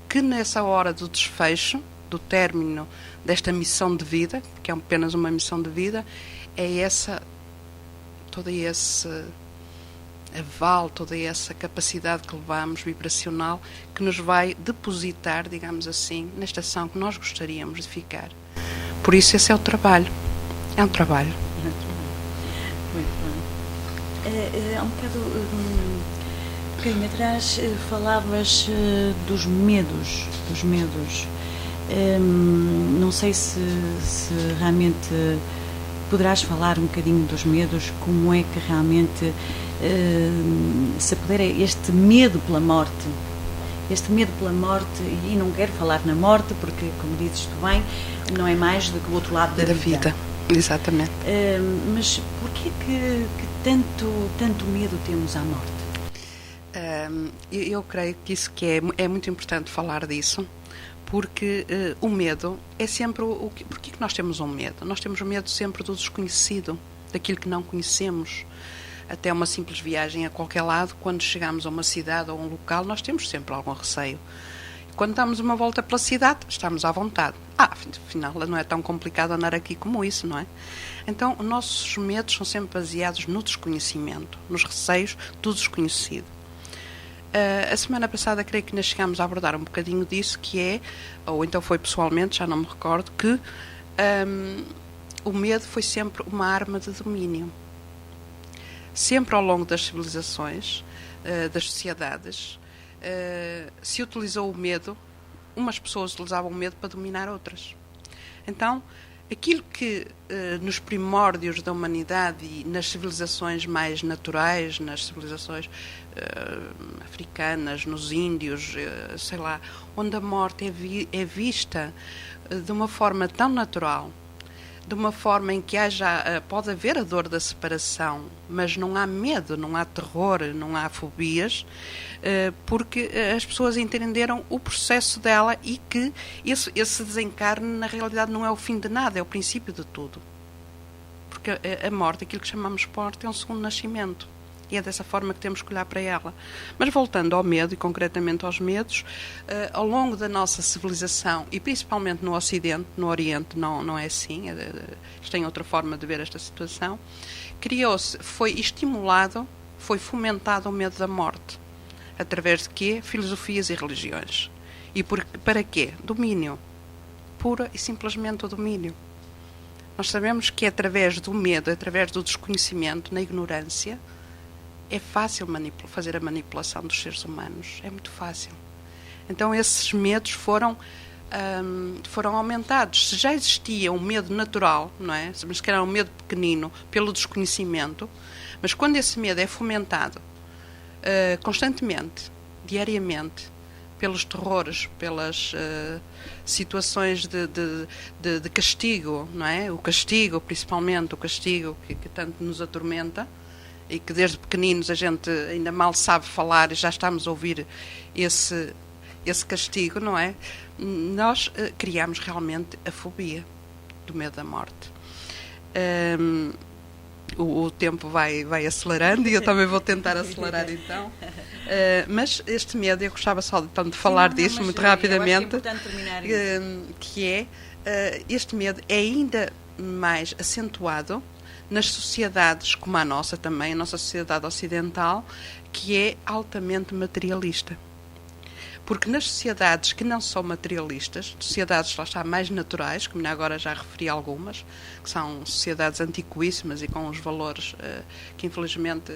que nessa hora do desfecho, do término desta missão de vida, que é apenas uma missão de vida, é todo esse aval, toda essa capacidade que levamos vibracional, que nos vai depositar, digamos assim, na estação que nós gostaríamos de ficar. Por isso esse é o trabalho. É um trabalho. Muito bem. Há um bocadinho atrás falavas dos medos. Não sei se realmente poderás falar um bocadinho dos medos, como é que realmente se puder, este medo pela morte, e não quero falar na morte, porque, como dizes tu bem, não é mais do que o outro lado da vida. Exatamente. Mas porquê que tanto medo temos à morte? Eu creio que isso é muito importante falar disso, porque o medo é sempre Porquê que nós temos um medo? Nós temos medo sempre do desconhecido, daquilo que não conhecemos. Até uma simples viagem a qualquer lado, quando chegamos a uma cidade ou a um local, nós temos sempre algum receio. Quando damos uma volta pela cidade, estamos à vontade. Afinal, não é tão complicado andar aqui como isso, não é? Então, os nossos medos são sempre baseados no desconhecimento, nos receios do desconhecido. A semana passada, creio que nós chegámos a abordar um bocadinho disso, que é, ou então foi pessoalmente, já não me recordo, que o medo foi sempre uma arma de domínio. Sempre ao longo das civilizações, das sociedades, se utilizou o medo, umas pessoas utilizavam o medo para dominar outras. Então, aquilo que nos primórdios da humanidade e nas civilizações mais naturais, nas civilizações africanas, nos índios, sei lá, onde a morte é vista de uma forma tão natural, de uma forma em que pode haver a dor da separação, mas não há medo, não há terror, não há fobias, porque as pessoas entenderam o processo dela e que esse desencarne, na realidade, não é o fim de nada, é o princípio de tudo. Porque a morte, aquilo que chamamos morte, é um segundo nascimento. E é dessa forma que temos que olhar para ela. Mas voltando ao medo, e concretamente aos medos, ao longo da nossa civilização, e principalmente no Ocidente, no Oriente não é assim, eles têm outra forma de ver esta situação, foi estimulado, foi fomentado o medo da morte. Através de quê? Filosofias e religiões. E para quê? Domínio. Pura e simplesmente o domínio. Nós sabemos que através do medo, através do desconhecimento, na ignorância, é fácil fazer a manipulação dos seres humanos. É muito fácil. Então esses medos foram aumentados. Se já existia um medo natural, não é? Mas que era um medo pequenino, pelo desconhecimento, mas quando esse medo é fomentado constantemente, diariamente, pelos terrores, pelas situações de castigo, não é? O castigo, principalmente, o castigo que tanto nos atormenta, e que desde pequeninos a gente ainda mal sabe falar e já estamos a ouvir esse castigo, não é? Nós criamos realmente a fobia do medo da morte. O tempo vai acelerando e eu também vou tentar acelerar então. Mas este medo, eu gostava só de falar disso muito rapidamente, que é este medo é ainda mais acentuado nas sociedades como a nossa também, a nossa sociedade ocidental, que é altamente materialista. Porque nas sociedades que não são materialistas, sociedades lá está mais naturais, como agora já referi algumas, que são sociedades antiquíssimas e com os valores que infelizmente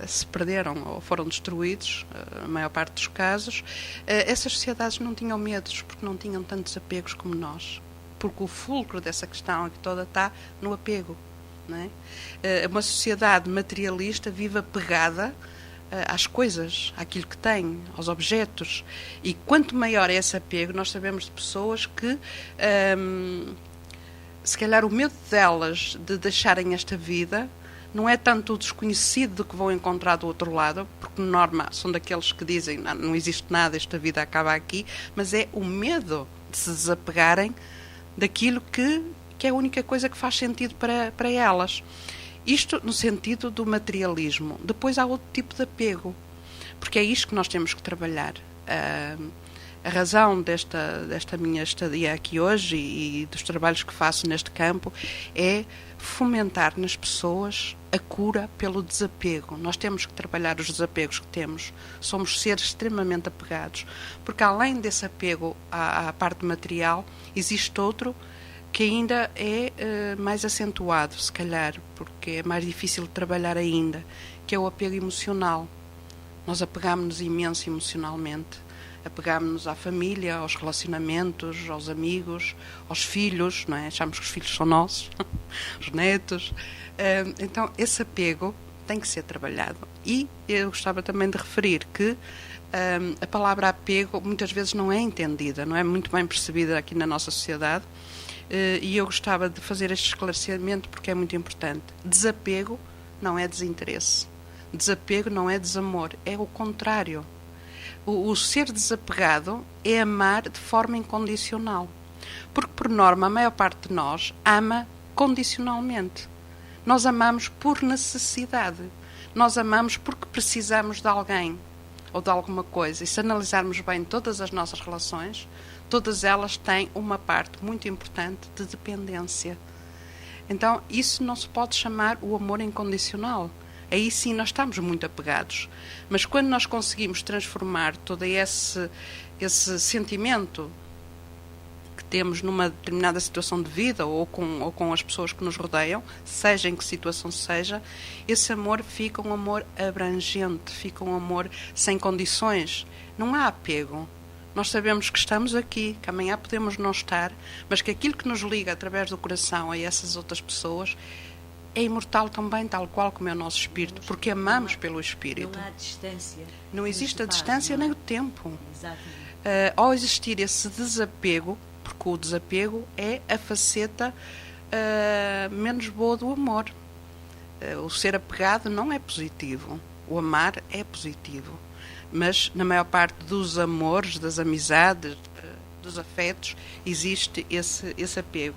se perderam ou foram destruídos, a maior parte dos casos, essas sociedades não tinham medos, porque não tinham tantos apegos como nós. Porque o fulcro dessa questão aqui toda está no apego. Não é? Uma sociedade materialista vive apegada às coisas, àquilo que tem, aos objetos. E quanto maior é esse apego, nós sabemos de pessoas que, se calhar, o medo delas de deixarem esta vida não é tanto o desconhecido do que vão encontrar do outro lado, porque, por norma, são daqueles que dizem não existe nada, esta vida acaba aqui, mas é o medo de se desapegarem daquilo que é a única coisa que faz sentido para elas. Isto no sentido do materialismo. Depois há outro tipo de apego, porque é isto que nós temos que trabalhar. A razão desta minha estadia aqui hoje e dos trabalhos que faço neste campo é fomentar nas pessoas a cura pelo desapego. Nós temos que trabalhar os desapegos que temos. Somos seres extremamente apegados, porque além desse apego à parte material, existe outro que ainda é mais acentuado, se calhar, porque é mais difícil de trabalhar ainda, que é o apego emocional. Nós apegamos-nos imenso emocionalmente. Apegamos-nos à família, aos relacionamentos, aos amigos, aos filhos, não é? Achamos que os filhos são nossos, os netos. Então, esse apego tem que ser trabalhado. E eu gostava também de referir que a palavra apego muitas vezes não é entendida, não é muito bem percebida aqui na nossa sociedade. E eu gostava de fazer este esclarecimento porque é muito importante. Desapego não é desinteresse. Desapego não é desamor, é o contrário. O ser desapegado é amar de forma incondicional. Porque, por norma, a maior parte de nós ama condicionalmente. Nós amamos por necessidade. Nós amamos porque precisamos de alguém ou de alguma coisa. E se analisarmos bem todas as nossas relações, todas elas têm uma parte muito importante de dependência. Então, isso não se pode chamar o amor incondicional. Aí sim nós estamos muito apegados. Mas quando nós conseguimos transformar todo esse sentimento que temos numa determinada situação de vida ou com as pessoas que nos rodeiam, seja em que situação seja, esse amor fica um amor abrangente, fica um amor sem condições. Não há apego. Nós sabemos que estamos aqui, que amanhã podemos não estar, mas que aquilo que nos liga através do coração a essas outras pessoas é imortal também, tal qual como é o nosso espírito, porque amamos pelo espírito. Não há distância. Não existe a distância nem o tempo. Exatamente. Ao existir esse desapego, porque o desapego é a faceta menos boa do amor. O ser apegado não é positivo. O amar é positivo. Mas na maior parte dos amores, das amizades, dos afetos, existe esse apego.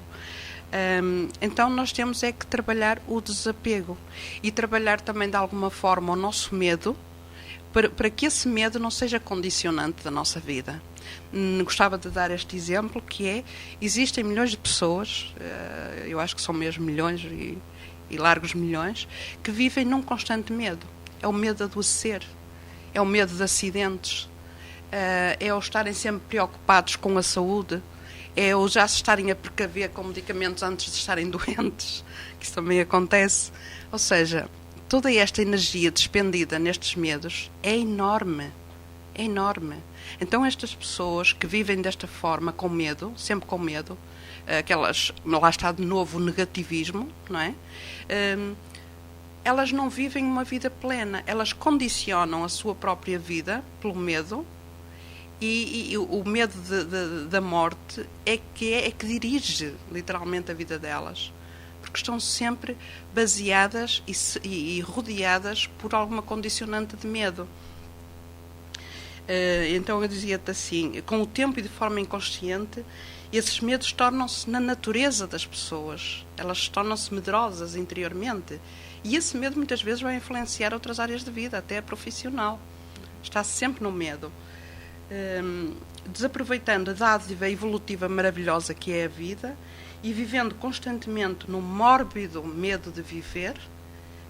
Então nós temos é que trabalhar o desapego e trabalhar também de alguma forma o nosso medo para que esse medo não seja condicionante da nossa vida. Gostava de dar este exemplo que é, existem milhões de pessoas, eu acho que são mesmo milhões e largos milhões, que vivem num constante medo. É o medo de adoecer, é o medo de acidentes, é o estarem sempre preocupados com a saúde, é o já se estarem a precaver com medicamentos antes de estarem doentes, que isso também acontece. Ou seja, toda esta energia despendida nestes medos é enorme, é enorme. Então estas pessoas que vivem desta forma, com medo, sempre com medo, aquelas, lá está de novo o negativismo, não é? Elas não vivem uma vida plena, elas condicionam a sua própria vida pelo medo. E o medo da morte é que dirige literalmente a vida delas, porque estão sempre baseadas e rodeadas por alguma condicionante de medo. Então eu dizia-te assim, com o tempo e de forma inconsciente, esses medos tornam-se na natureza das pessoas, elas tornam-se medrosas interiormente, e esse medo muitas vezes vai influenciar outras áreas de vida, até a profissional. Está sempre no medo. Desaproveitando a dádiva evolutiva maravilhosa que é a vida e vivendo constantemente no mórbido medo de viver,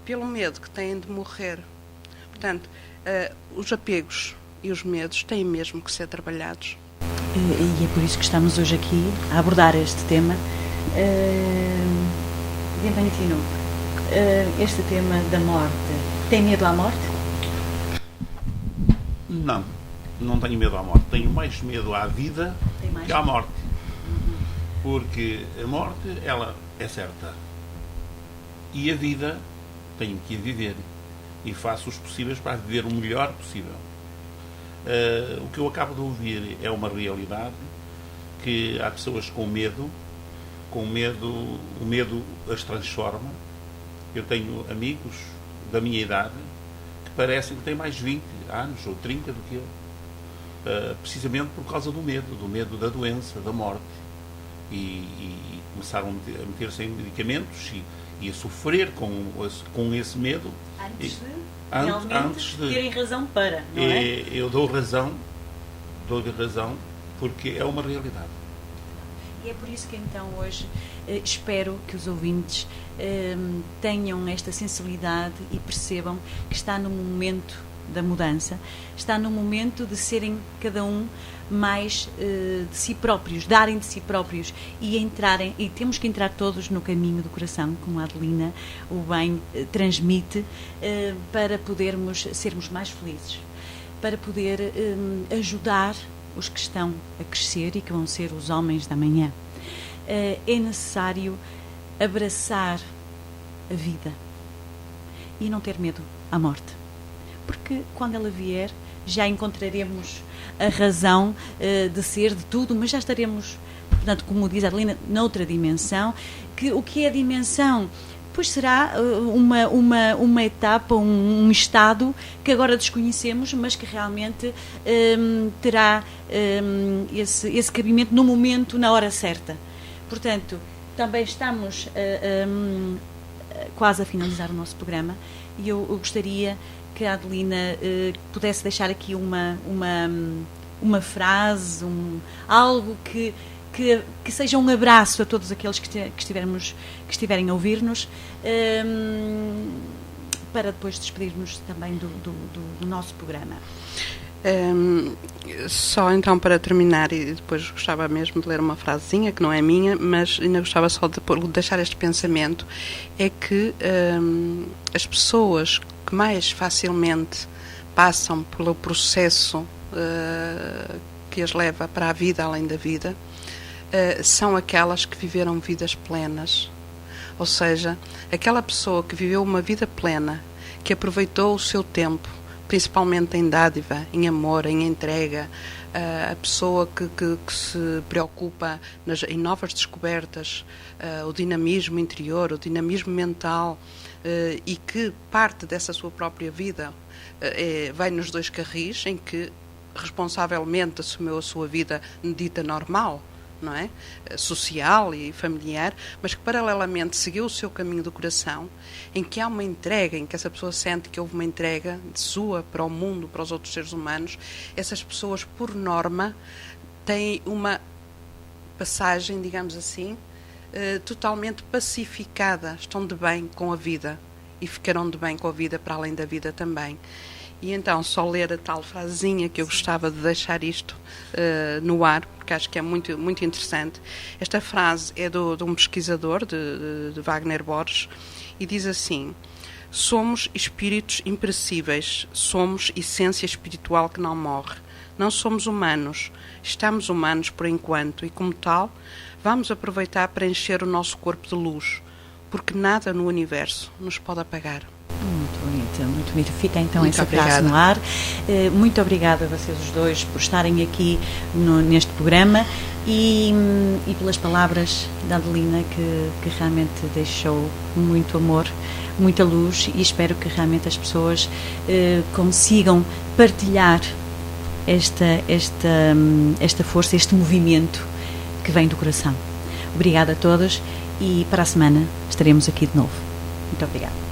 pelo medo que têm de morrer. Portanto, os apegos e os medos têm mesmo que ser trabalhados. E é por isso que estamos hoje aqui a abordar este tema. Benvenuto, este tema da morte. Tem medo à morte? Não tenho medo à morte. Tenho mais medo à vida que à morte. Porque a morte, ela é certa. E a vida, tenho que a viver. E faço os possíveis para viver o melhor possível. O que eu acabo de ouvir é uma realidade, que há pessoas com medo, o medo as transforma. Eu tenho amigos da minha idade que parecem que têm mais 20 anos ou 30 do que eu. Precisamente por causa do medo da doença, da morte. E começaram a meter-se em medicamentos e a sofrer com esse medo. Antes de terem razão para, não é? Eu dou-lhe razão, porque é uma realidade. E é por isso que então hoje espero que os ouvintes tenham esta sensibilidade e percebam que está no momento da mudança, está no momento de serem cada um mais de si próprios, darem de si próprios e entrarem, e temos que entrar todos no caminho do coração, como a Adelina o bem transmite, para podermos sermos mais felizes, para poder ajudar os que estão a crescer e que vão ser os homens da manhã. É necessário abraçar a vida e não ter medo à morte, porque quando ela vier já encontraremos a razão de ser de tudo, mas já estaremos, portanto, como diz a Adelina, noutra dimensão. O que é a dimensão? Pois será uma etapa, um estado que agora desconhecemos, mas que realmente terá esse cabimento no momento, na hora certa. Portanto, também estamos quase a finalizar o nosso programa e eu gostaria que a Adelina pudesse deixar aqui uma frase, algo que seja um abraço a todos aqueles que estiverem a ouvir-nos, para depois despedirmos também do nosso programa. Só então para terminar, e depois gostava mesmo de ler uma frasezinha que não é minha, mas ainda gostava só de deixar este pensamento, é que as pessoas que mais facilmente passam pelo processo que as leva para a vida além da vida, são aquelas que viveram vidas plenas. Ou seja, aquela pessoa que viveu uma vida plena, que aproveitou o seu tempo, principalmente em dádiva, em amor, em entrega, a pessoa que se preocupa em novas descobertas, o dinamismo interior, o dinamismo mental, e que parte dessa sua própria vida vai nos dois carris, em que responsavelmente assumiu a sua vida dita normal, não é? Social e familiar, mas que paralelamente seguiu o seu caminho do coração, em que há uma entrega, em que essa pessoa sente que houve uma entrega de sua para o mundo, para os outros seres humanos. Essas pessoas, por norma, têm uma passagem, digamos assim, totalmente pacificada, estão de bem com a vida e ficarão de bem com a vida para além da vida também. E então, só ler a tal frasezinha que eu gostava de deixar isto no ar, porque acho que é muito, muito interessante. Esta frase é de um pesquisador, de Wagner Borges, e diz assim: somos espíritos imperecíveis, somos essência espiritual que não morre. Não somos humanos, estamos humanos por enquanto, e como tal, vamos aproveitar para encher o nosso corpo de luz, porque nada no universo nos pode apagar. Muito bonito, muito bonito. Fica então essa frase no ar. Muito obrigada a vocês os dois por estarem aqui neste programa e pelas palavras da Adelina, que realmente deixou muito amor, muita luz, e espero que realmente as pessoas consigam partilhar esta força, este movimento que vem do coração. Obrigada a todos e para a semana estaremos aqui de novo. Muito obrigada.